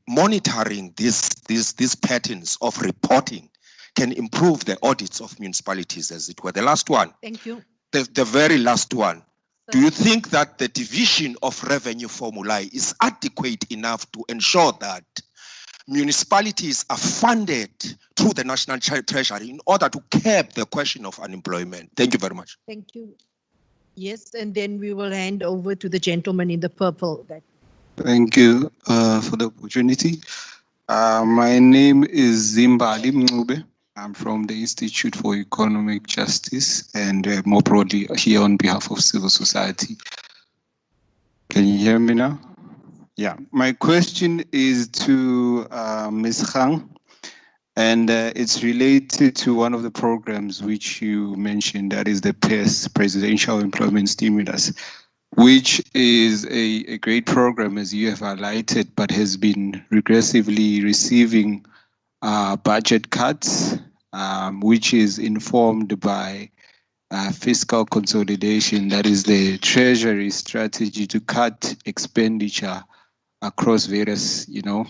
monitoring these patterns of reporting can improve the audits of municipalities, as it were? The last one. Thank you. The very last one. Do you think that the division of revenue formulae is adequate enough to ensure that municipalities are funded through the National Treasury in order to curb the question of unemployment? Thank you very much. Thank you. Yes, and then we will hand over to the gentleman in the purple. Thank you for the opportunity. My name is Zimbali Mncube. I'm from the Institute for Economic Justice and more broadly here on behalf of civil society. Can you hear me now? Yeah, my question is to Ms. Kgang, and it's related to one of the programs which you mentioned, that is the PES, Presidential Employment Stimulus, which is a great program, as you have highlighted, but has been regressively receiving budget cuts, which is informed by fiscal consolidation, that is the Treasury strategy to cut expenditure across various,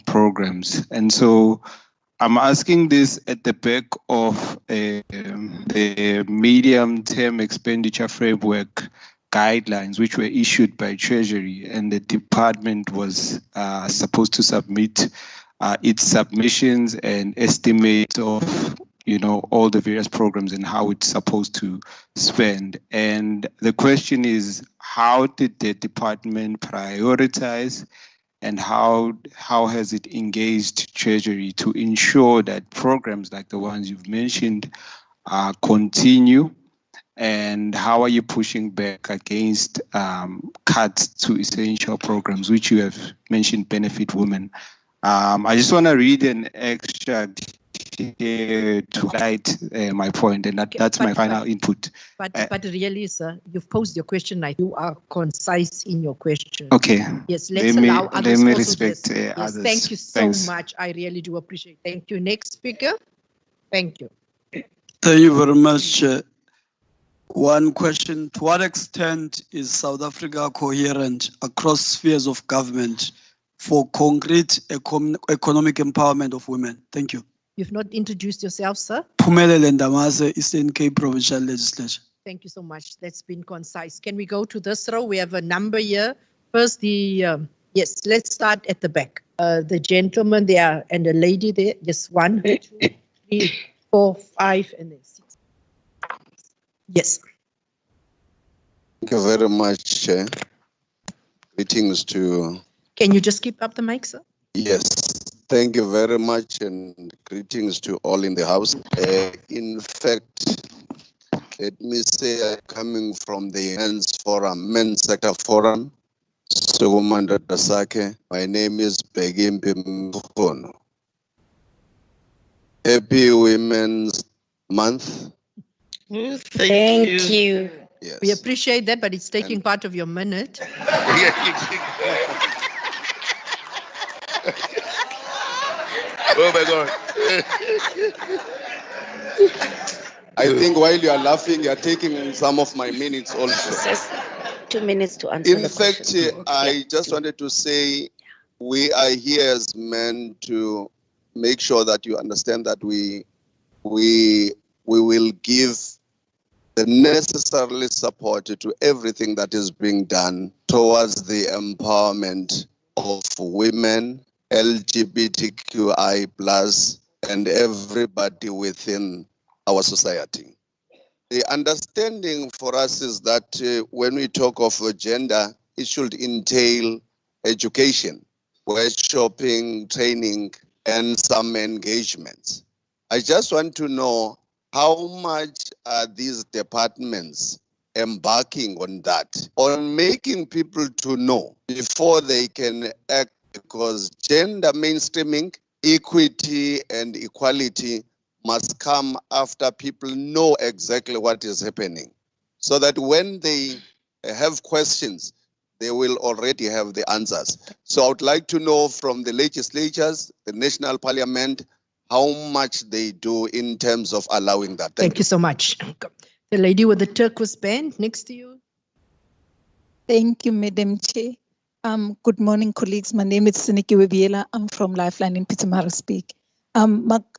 programs. And so I'm asking this at the back of the medium-term expenditure framework guidelines, which were issued by Treasury, and the department was supposed to submit its submissions and estimates of, all the various programs and how it's supposed to spend. And the question is, how did the department prioritize, and how has it engaged Treasury to ensure that programs like the ones you've mentioned continue? And how are you pushing back against cuts to essential programs, which you have mentioned benefit women? I just want to read an extract here to highlight my point, and that's my final input. But really, sir, you've posed your question like you are concise in your question. Okay. Yes, let's allow others. Let me also respect yes, others. Thank you so Thanks. much. I really do appreciate it. Thank you. Next speaker. Thank you. Thank you very much. One question: to what extent is South Africa coherent across spheres of government for concrete economic empowerment of women? Thank you. You've not introduced yourself, sir. Phumelele Ndamase, Eastern Cape Provincial Legislature. Thank you so much. That's been concise. Can we go to this row? We have a number here. First, yes, let's start at the back. The gentleman there and the lady there. Just 1, 2, 3, 4, 5, and then 6. Yes. Thank you very much, Chair. Greetings to... Can you just keep up the mic, sir? Yes. Thank you very much, and greetings to all in the house. In fact, let me say I'm coming from the Men's Sector Forum, Sugumanda Dasake. My name is Begimbi Mkono. Happy Women's Month. Thank you. Yes. We appreciate that, but it's taking part of your minute. Oh my God. I think while you are laughing, you are taking some of my minutes also. 2 minutes to answer. In fact, I just wanted to say we are here as men to make sure that you understand that we will give the necessary support to everything that is being done towards the empowerment of women, LGBTQI+, and everybody within our society. The understanding for us is that when we talk of gender, it should entail education, workshopping, training, and some engagements. I just want to know how much are these departments embarking on that, on making people to know before they can act, because gender mainstreaming, equity and equality must come after people know exactly what is happening, so that when they have questions, they will already have the answers. So I would like to know from the legislatures, the national parliament, how much they do in terms of allowing that. Thank you so much. The lady with the turquoise band next to you. Thank you, Madam Chair. Good morning, colleagues. My name is Siniki Webiela. I'm from Lifeline in Pietermaritzburg.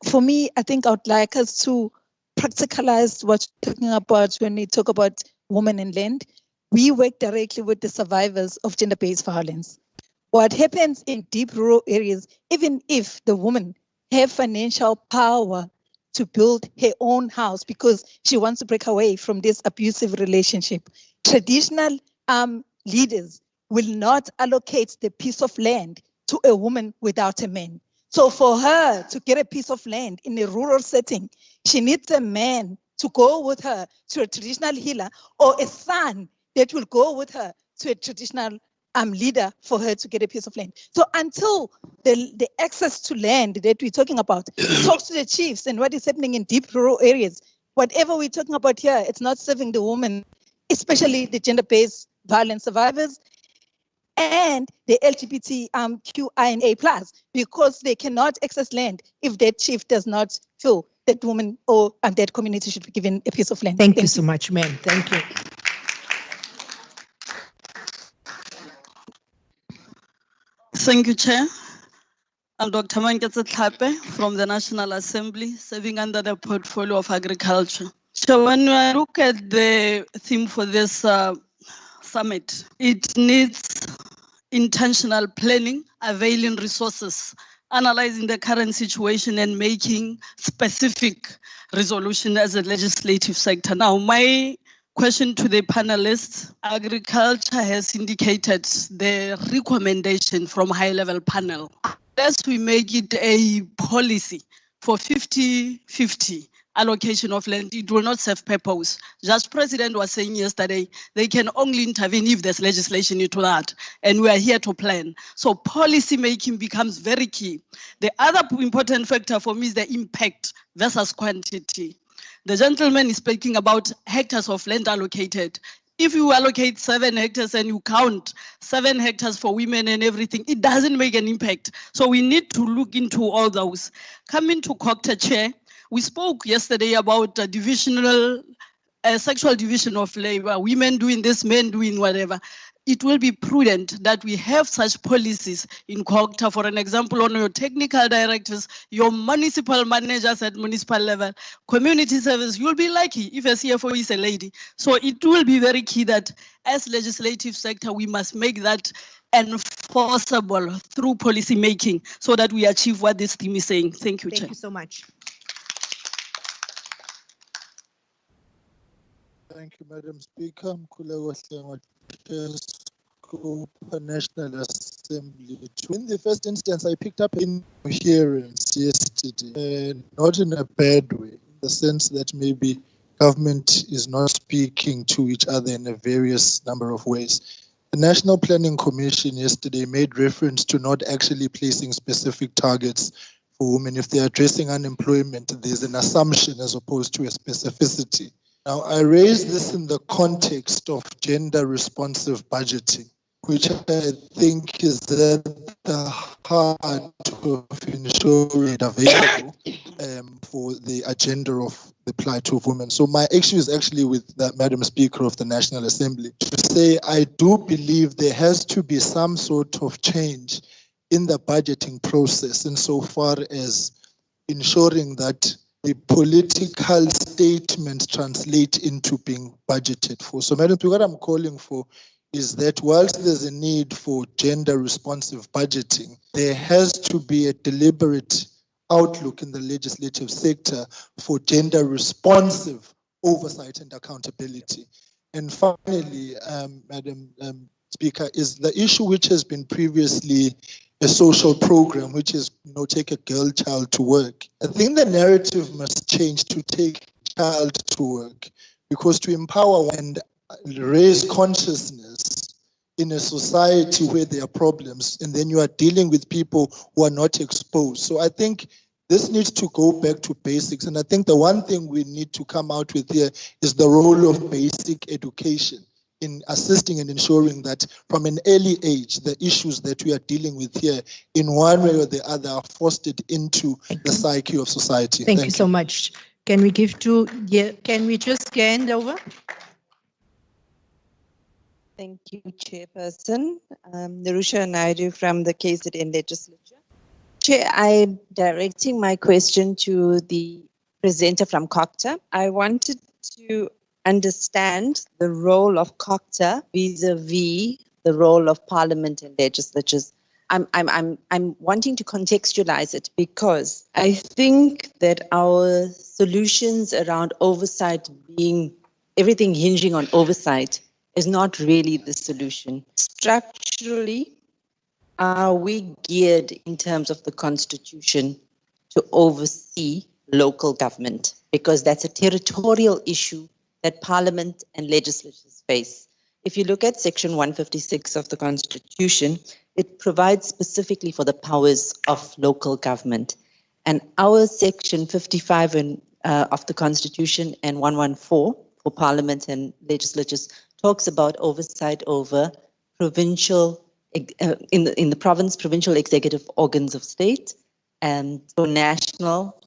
For me, I think I would like us to practicalize what you're talking about when we talk about women and land. We work directly with the survivors of gender-based violence. What happens in deep rural areas, even if the woman have financial power to build her own house because she wants to break away from this abusive relationship, traditional leaders will not allocate the piece of land to a woman without a man. So for her to get a piece of land in a rural setting, she needs a man to go with her to a traditional healer, or a son that will go with her to a traditional leader for her to get a piece of land. So until the access to land that we're talking about talks to the chiefs and what is happening in deep rural areas, whatever we're talking about here, it's not serving the woman, especially the gender-based violence survivors and the LGBTQIA+, because they cannot access land if that chief does not feel that woman or that community should be given a piece of land. Thank you so much, ma'am. Thank you. Thank you, Chair. I'm Dr. Manketse Tlhape from the National Assembly, serving under the portfolio of agriculture. So when I look at the theme for this summit, it needs intentional planning, availing resources, analyzing the current situation and making specific resolution as a legislative sector. Now, my question to the panelists, agriculture has indicated the recommendation from high-level panel. Unless we make it a policy for 50-50 allocation of land, it will not serve purpose. Just President was saying yesterday, they can only intervene if there's legislation into that, and we are here to plan. So policy making becomes very key. The other important factor for me is the impact versus quantity. The gentleman is speaking about hectares of land allocated. If you allocate 7 hectares and you count 7 hectares for women and everything, it doesn't make an impact. So we need to look into all those. Coming to COCTA Chair, we spoke yesterday about divisional, sexual division of labor, women doing this, men doing whatever. It will be prudent that we have such policies in COCTA. For an example, on your technical directors, your municipal managers at municipal level, community service, you'll be lucky if a CFO is a lady. So it will be very key that as legislative sector, we must make that enforceable through policy making so that we achieve what this team is saying. Thank you, Chair. Thank you so much. Thank you, Madam Speaker. National Assembly. In the first instance, I picked up incoherence yesterday, not in a bad way, in the sense that maybe government is not speaking to each other in a various number of ways. The National Planning Commission yesterday made reference to not actually placing specific targets for women. If they're addressing unemployment, there's an assumption as opposed to a specificity. Now, I raise this in the context of gender-responsive budgeting, which I think is at the heart of ensuring it available for the agenda of the plight of women. So my issue is actually with that Madam Speaker of the National Assembly to say I do believe there has to be some sort of change in the budgeting process insofar as ensuring that the political statements translate into being budgeted for. So, Madam Speaker, what I'm calling for is that whilst there's a need for gender-responsive budgeting, there has to be a deliberate outlook in the legislative sector for gender-responsive oversight and accountability. And finally, Madam Speaker, is the issue which has been previously a social program, which is, take a girl child to work. I think the narrative must change to take child to work, because to empower and raise consciousness in a society where there are problems, and then you are dealing with people who are not exposed. So I think this needs to go back to basics. And I think the one thing we need to come out with here is the role of basic education in assisting and ensuring that from an early age, the issues that we are dealing with here in one way or the other are fostered into the psyche of society. Thank you so much. Can we give to, can we just hand over? Thank you, Chairperson. Narusha Naidu from the KZN Legislature. Chair, I'm directing my question to the presenter from COCTA. I wanted to understand the role of COCTA vis-a-vis the role of Parliament and legislatures. I'm wanting to contextualize it because I think that our solutions around oversight being everything hinging on oversight is not really the solution. Structurally, are we geared in terms of the Constitution to oversee local government? Because that's a territorial issue that Parliament and legislatures face. If you look at Section 156 of the Constitution, it provides specifically for the powers of local government. And our Section 55 of the Constitution and 114 for Parliament and legislatures talks about oversight over provincial, in the province, provincial executive organs of state, and for national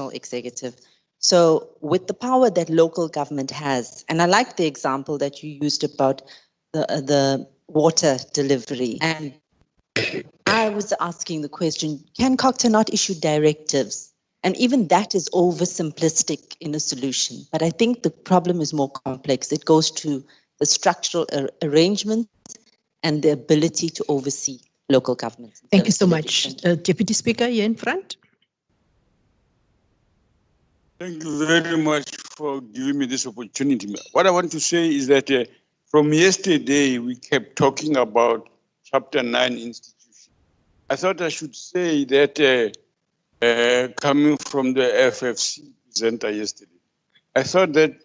executive. So with the power that local government has, and I like the example that you used about the water delivery, and I was asking the question, can COCTA not issue directives? And even that is oversimplistic in a solution. But I think the problem is more complex. It goes to the structural arrangements and the ability to oversee local governments. Thank you so much. Deputy Speaker, here in front. Thank you very much for giving me this opportunity. What I want to say is that from yesterday, we kept talking about Chapter 9 institution. I thought I should say that coming from the FFC presenter yesterday, I thought that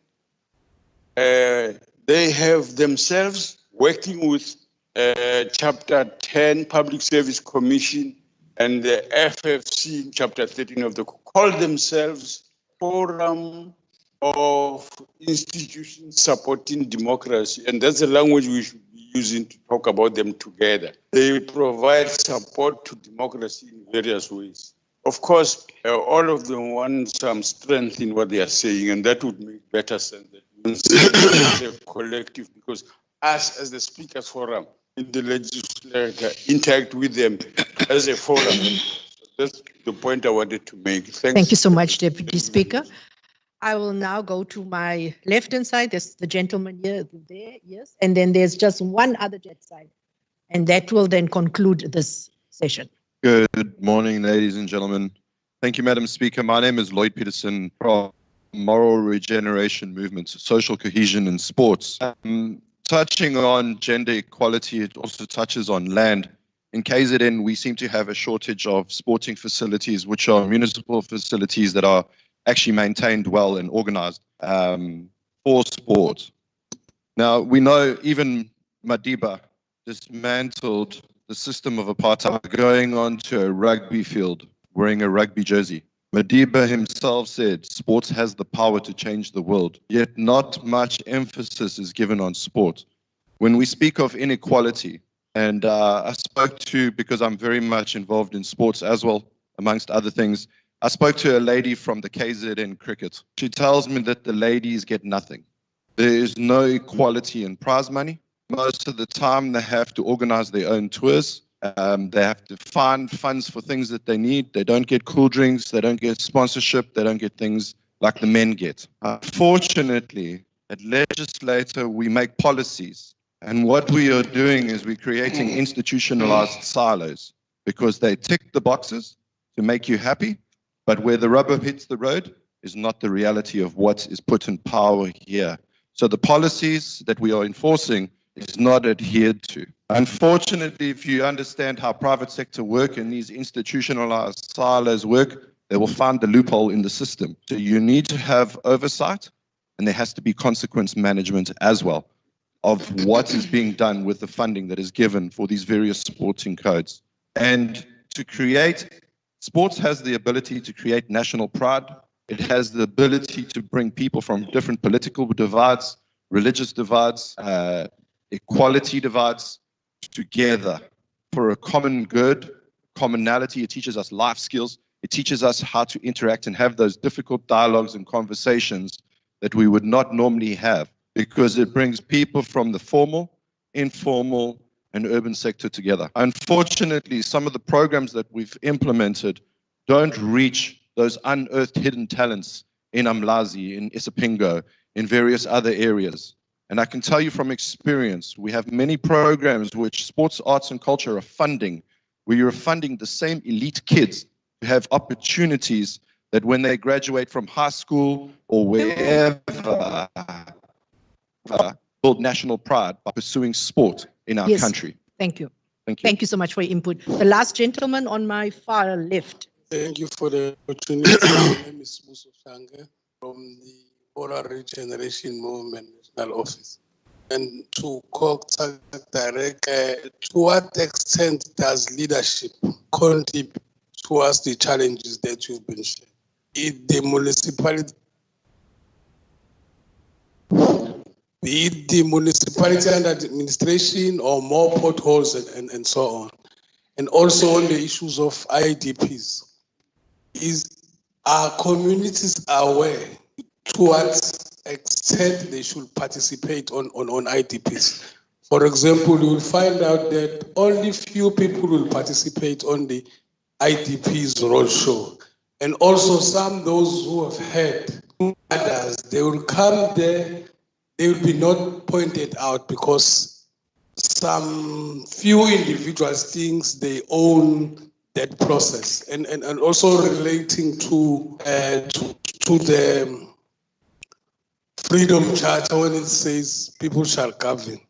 they have themselves working with Chapter 10 Public Service Commission and the FFC Chapter 13 of the call themselves Forum of Institutions Supporting Democracy, and that's the language we should be using to talk about them together. They provide support to democracy in various ways. Of course, all of them want some strength in what they are saying, and that would make better sense that we say as a collective, because us as the Speakers Forum in the legislature interact with them as a forum. So that's the point I wanted to make. Thanks. Thank you so much, Deputy Speaker. I will now go to my left-hand side. There's the gentleman here, there, yes. And then there's just one other jet side. And that will then conclude this session. Good morning, ladies and gentlemen. Thank you, Madam Speaker. My name is Lloyd Peterson from Moral Regeneration Movement, Social Cohesion in Sports. Touching on gender equality, it also touches on land. In KZN, we seem to have a shortage of sporting facilities, which are municipal facilities that are actually maintained well and organized for sport. Now, we know even Madiba dismantled the system of apartheid going onto a rugby field wearing a rugby jersey. Madiba himself said sports has the power to change the world, yet not much emphasis is given on sport. When we speak of inequality, and I spoke to, because I'm very much involved in sports as well, amongst other things, I spoke to a lady from the KZN cricket. She tells me that the ladies get nothing. There is no equality in prize money. Most of the time they have to organize their own tours. They have to find funds for things that they need. They don't get cool drinks. They don't get sponsorship. They don't get things like the men get. Unfortunately, at legislature, we make policies. And what we are doing is we're creating institutionalized silos because they tick the boxes to make you happy. But where the rubber hits the road is not the reality of what is put in power here. So the policies that we are enforcing is not adhered to. Unfortunately, if you understand how private sector work and these institutionalized silos work, they will find the loophole in the system. So you need to have oversight and there has to be consequence management as well of what is being done with the funding that is given for these various sporting codes. And to create, sports has the ability to create national pride. It has the ability to bring people from different political divides, religious divides, equality divides together for a common good, commonality. It teaches us life skills. It teaches us how to interact and have those difficult dialogues and conversations that we would not normally have, because it brings people from the formal, informal, and urban sector together. Unfortunately, some of the programs that we've implemented don't reach those unearthed hidden talents in Umlazi, in Isipingo, in various other areas. And I can tell you from experience, we have many programs which sports, arts, and culture are funding, where you're funding the same elite kids to have opportunities that when they graduate from high school or wherever, build national pride by pursuing sport in our country. Thank you. Thank you. Thank you so much for your input. The last gentleman on my far left. Thank you for the opportunity. My name is Muso Shange from the Oral Regeneration Movement National Office. And to Coxsackie Direct, to what extent does leadership contribute towards the challenges that you've been sharing? It the municipality, be it the municipality and administration or more potholes and so on. And also on the issues of IDPs. Are communities aware to what extent they should participate on IDPs? For example, you will find out that only few people will participate on the IDPs roadshow. And also those who have heard others, they will come there, they will be not pointed out because some few individuals think they own that process, and also relating to the Freedom Charter when it says people shall govern.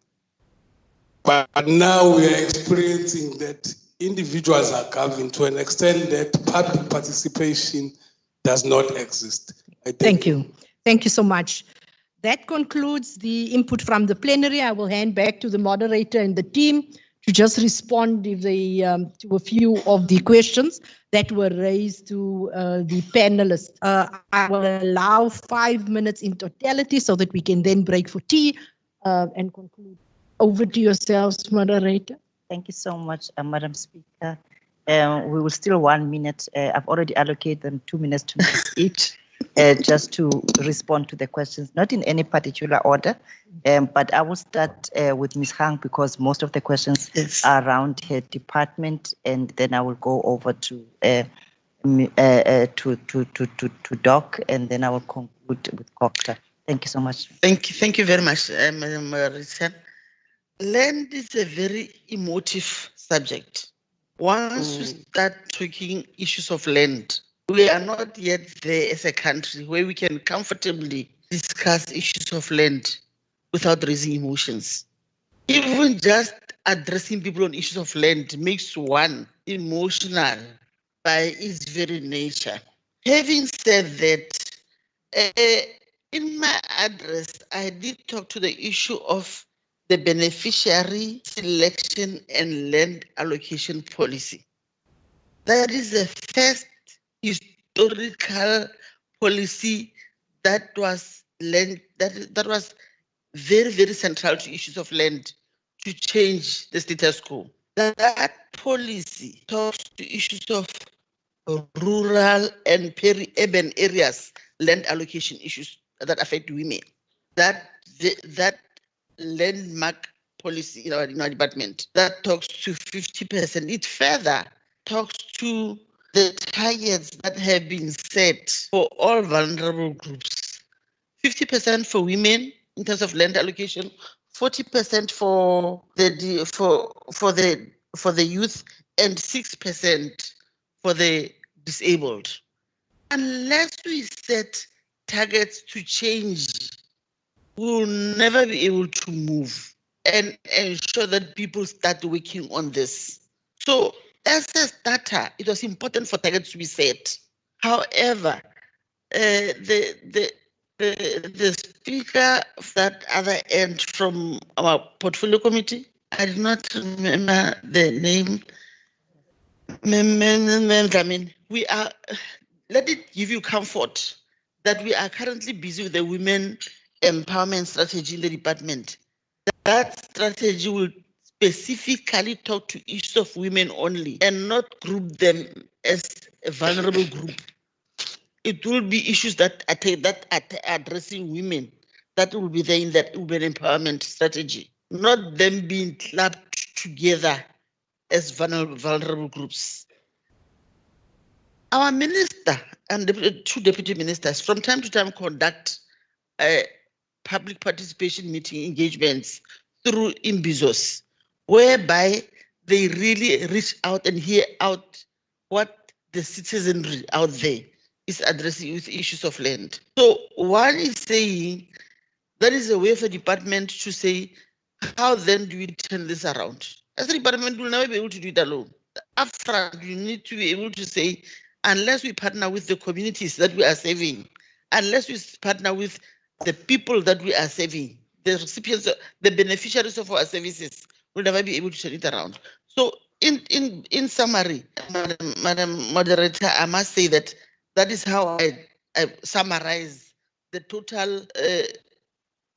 But now we are experiencing that individuals are governed to an extent that public participation does not exist. Thank you. Thank you so much. That concludes the input from the plenary. I will hand back to the moderator and the team to just respond if they, to a few of the questions that were raised to the panelists. I will allow 5 minutes in totality so that we can then break for tea and conclude. Over to yourselves, moderator. Thank you so much, Madam Speaker. We will still 1 minute. I've already allocated them 2 minutes to each. Just to respond to the questions, not in any particular order, but I will start with Ms. Hang because most of the questions are around her department, and then I will go over to Doc, and then I will conclude with Cocta. Thank you so much. Thank you very much, Madam Marisa. Land is a very emotive subject. Once we start talking issues of land, we are not yet there as a country where we can comfortably discuss issues of land without raising emotions. Even just addressing people on issues of land makes one emotional by its very nature. Having said that, in my address, I did talk to the issue of the beneficiary selection and land allocation policy. That is the first historical policy that was that was very, very central to issues of land to change the status quo. That policy talks to issues of rural and peri-urban areas, land allocation issues that affect women. That landmark policy in our department that talks to 50%. It further talks to the targets that have been set for all vulnerable groups. 50% for women in terms of land allocation, 40% for the youth, and 6% for the disabled. Unless we set targets to change, we will never be able to move and ensure that people start working on this. So as a starter, it was important for targets to be set. However, the the speaker of that other end from our portfolio committee, I do not remember the name. I mean, we are, let it give you comfort that we are currently busy with the women empowerment strategy in the department. That strategy will specifically talk to issues of women only and not group them as a vulnerable group. It will be issues that addressing women that will be there in that women empowerment strategy, not them being clubbed together as vulnerable groups. Our minister and the two deputy ministers from time to time conduct public participation meeting engagements through Imbizos, whereby they really reach out and hear out what the citizenry out there is addressing with issues of land. So one is saying that is a way for the department to say, how then do we turn this around? As a department, will never be able to do it alone. Upfront, you need to be able to say, unless we partner with the communities that we are serving, unless we partner with the people that we are serving, the recipients, the beneficiaries of our services, will never be able to turn it around. So in summary, Madam Moderator, I must say that that is how I summarize the total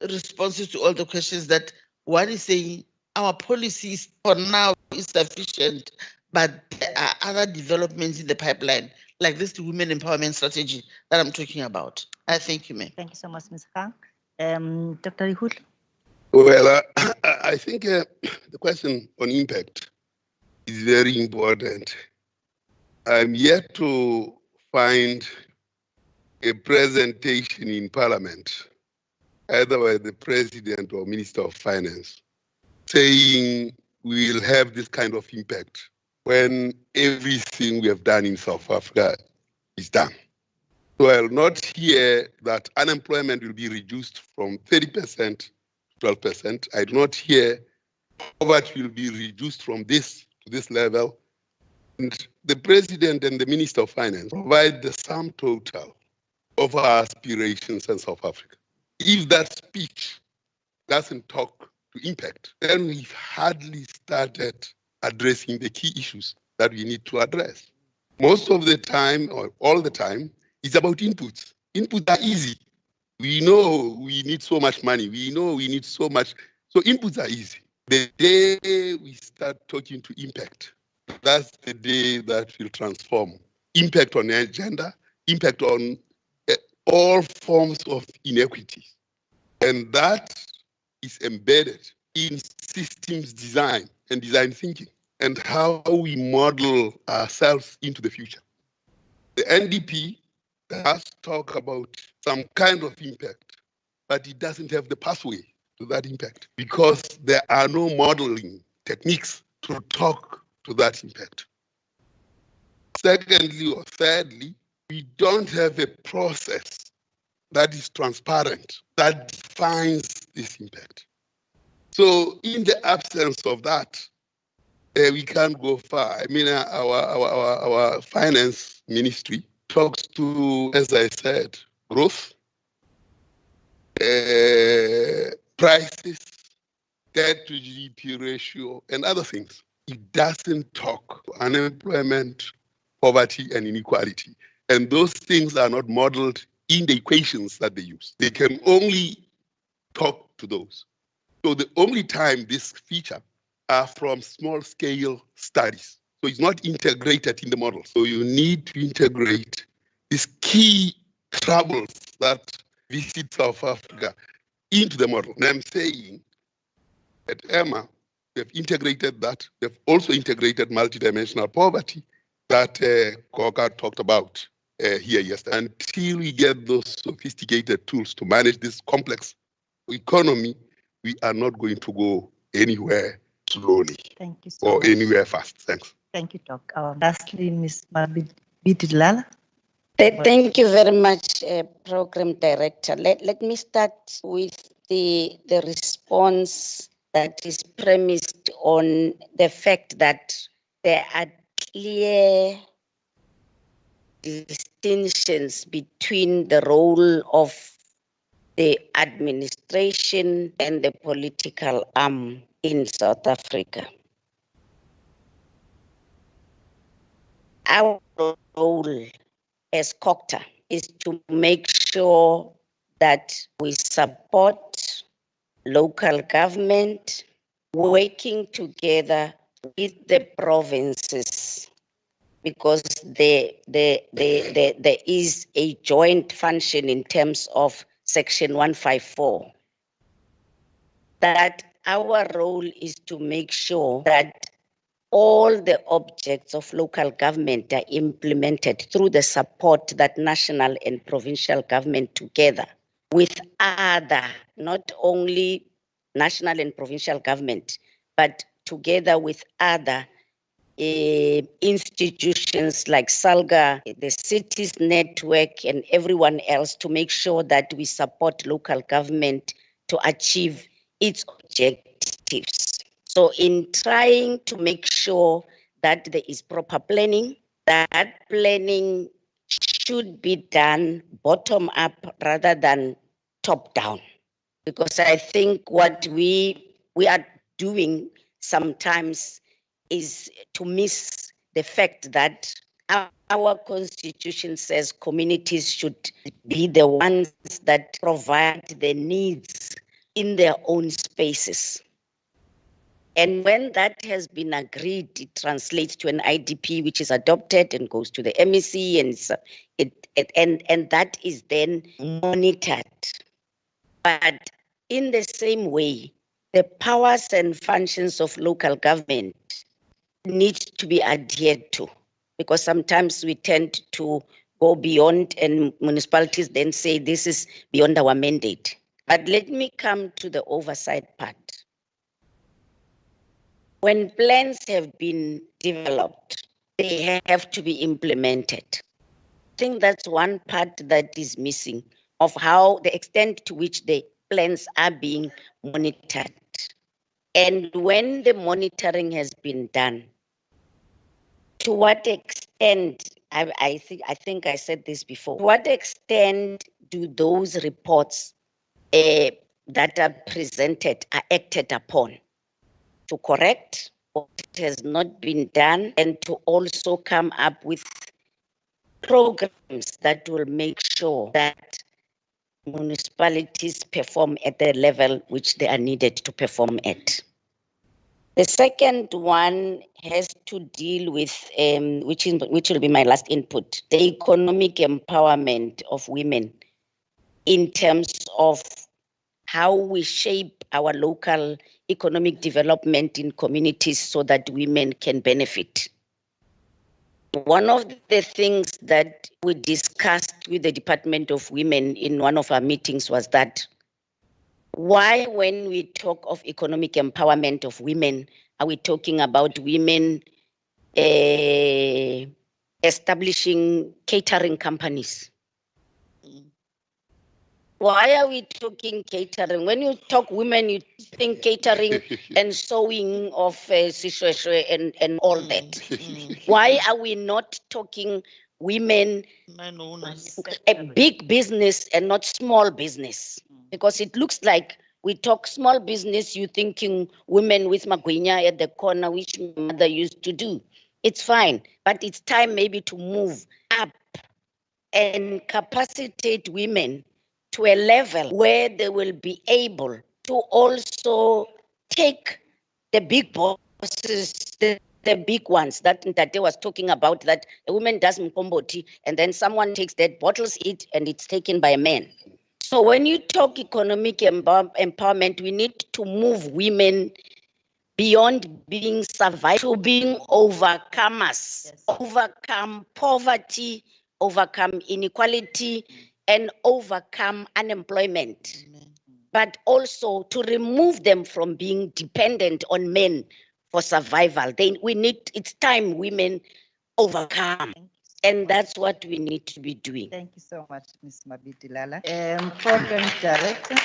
responses to all the questions. That one is saying our policies for now is sufficient, but there are other developments in the pipeline, like this women empowerment strategy that I'm talking about. I thank you, ma'am. Thank you so much, Ms. Kang. Dr. Ihul. Well, I think the question on impact is very important. I'm yet to find a presentation in Parliament, either by the President or Minister of Finance, saying we'll have this kind of impact when everything we have done in South Africa is done. So I'll not hear that unemployment will be reduced from 30% to 12%. I do not hear poverty will be reduced from this to this level. And the President and the Minister of Finance provide the sum total of our aspirations in South Africa. If that speech doesn't talk to impact, then we've hardly started addressing the key issues that we need to address. Most of the time, or all the time, it's about inputs. Inputs are easy. We know we need so much money. We know we need so much. So inputs are easy. The day we start talking to impact, that's the day that will transform. Impact on the agenda, impact on all forms of inequity. And that is embedded in systems design and design thinking and how we model ourselves into the future. The NDP does talk about some kind of impact, but it doesn't have the pathway to that impact because there are no modeling techniques to talk to that impact. Secondly or thirdly, we don't have a process that is transparent, that defines this impact. So in the absence of that, we can't go far. I mean, our finance ministry talks to, as I said, growth, prices, debt to GDP ratio, and other things. It doesn't talk to unemployment, poverty, and inequality. And those things are not modeled in the equations that they use. They can only talk to those. So the only time this feature are from small-scale studies. So it's not integrated in the model. So you need to integrate these key troubles that visit South Africa into the model. And I'm saying at EMA, they've integrated that. They've also integrated multidimensional poverty that Koka talked about here yesterday. Until we get those sophisticated tools to manage this complex economy, we are not going to go anywhere slowly. Thank you so or much. anywhere fast. Thanks. Thank you, Doc. Lastly, Ms. Bidilala. Thank you very much, Program Director. Let me start with the response that is premised on the fact that there are clear distinctions between the role of the administration and the political arm in South Africa. Our role as COCTA is to make sure that we support local government working together with the provinces, because there is a joint function in terms of Section 154. That our role is to make sure that all the objects of local government are implemented through the support that national and provincial government together with other, not only national and provincial government, but together with other institutions like SALGA, the cities network, and everyone else, to make sure that we support local government to achieve its objectives. So in trying to make sure that there is proper planning, that planning should be done bottom up rather than top down. Because I think what we are doing sometimes is to miss the fact that our constitution says communities should be the ones that provide the needs in their own spaces. And when that has been agreed, it translates to an IDP which is adopted and goes to the MEC, and that is then monitored. But in the same way, the powers and functions of local government need to be adhered to, because sometimes we tend to go beyond, and municipalities then say this is beyond our mandate. But let me come to the oversight part. When plans have been developed, they have to be implemented. I think that's one part that is missing, of how the extent to which the plans are being monitored. And when the monitoring has been done, to what extent, I think I said this before, to what extent do those reports that are presented are acted upon to correct what has not been done, and to also come up with programs that will make sure that municipalities perform at the level which they are needed to perform at. The second one has to deal with, which will be my last input, the economic empowerment of women in terms of how we shape our local economic development in communities so that women can benefit. One of the things that we discussed with the Department of Women in one of our meetings was that why, when we talk of economic empowerment of women, are we talking about women establishing catering companies? Why are we talking catering? When you talk women, you think catering and sewing of sishweshwe and all that. Why are we not talking women, a big business and not small business? Because it looks like we talk small business, you thinking women with magwinya at the corner, which my mother used to do. It's fine, but it's time maybe to move up and capacitate women to a level where they will be able to also take the big bosses, the big ones that they was talking about, that a woman does mkomboti and then someone takes that, bottles it, and it's taken by a man. So when you talk economic empowerment, we need to move women beyond being survivors to being overcomers, yes. Overcome poverty, overcome inequality, and overcome unemployment. Amen. But also to remove them from being dependent on men for survival. It's time women overcome. And that's what we need to be doing. Thank you so much, Ms. Mabidilala. Program Director,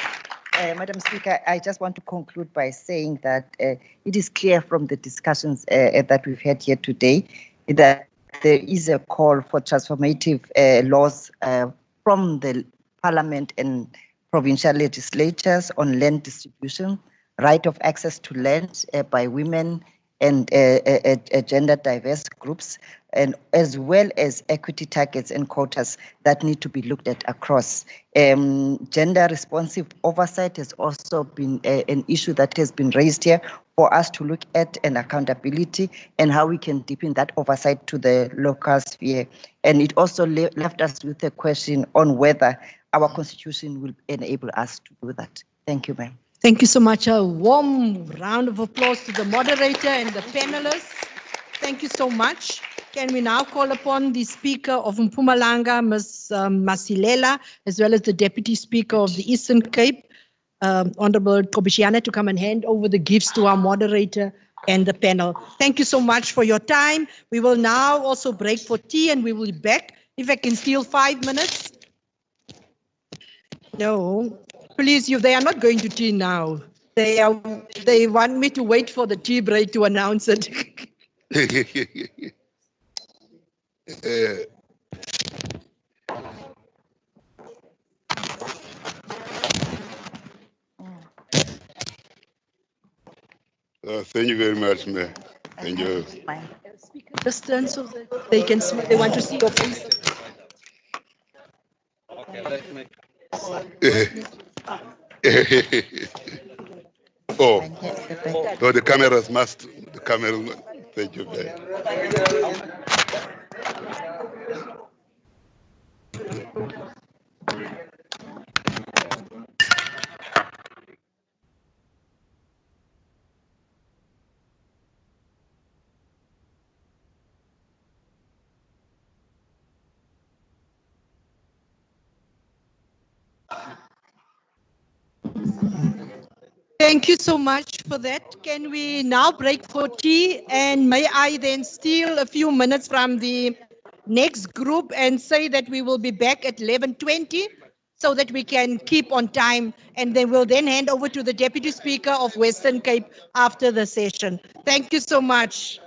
Madam Speaker, I just want to conclude by saying that it is clear from the discussions that we've had here today that there is a call for transformative laws from the Parliament and provincial legislatures on land distribution, right of access to land by women and gender diverse groups, and as well as equity targets and quotas that need to be looked at across. Gender responsive oversight has also been an issue that has been raised here for us to look at, and accountability and how we can deepen that oversight to the local sphere. And it also left us with a question on whether our constitution will enable us to do that. Thank you, ma'am. Thank you so much. A warm round of applause to the moderator and the panelists. Thank you so much. Can we now call upon the Speaker of Mpumalanga, Ms. Masilela, as well as the Deputy Speaker of the Eastern Cape, Honorable Kobishiana, to come and hand over the gifts to our moderator and the panel. Thank you so much for your time. We will now also break for tea and we will be back. If I can steal 5 minutes. No, please, they are not going to tea now. They want me to wait for the tea break to announce it. Thank you very much, Mayor. Thank you. Distance so that they can see, they want to see your face. Okay, let's make. Oh, the cameras must. The cameras. Thank you, Mayor. Thank you so much for that. Can we now break for tea? And may I then steal a few minutes from the next group and say that we will be back at 11:20 so that we can keep on time, and then we'll then hand over to the Deputy Speaker of Western Cape after the session. Thank you so much.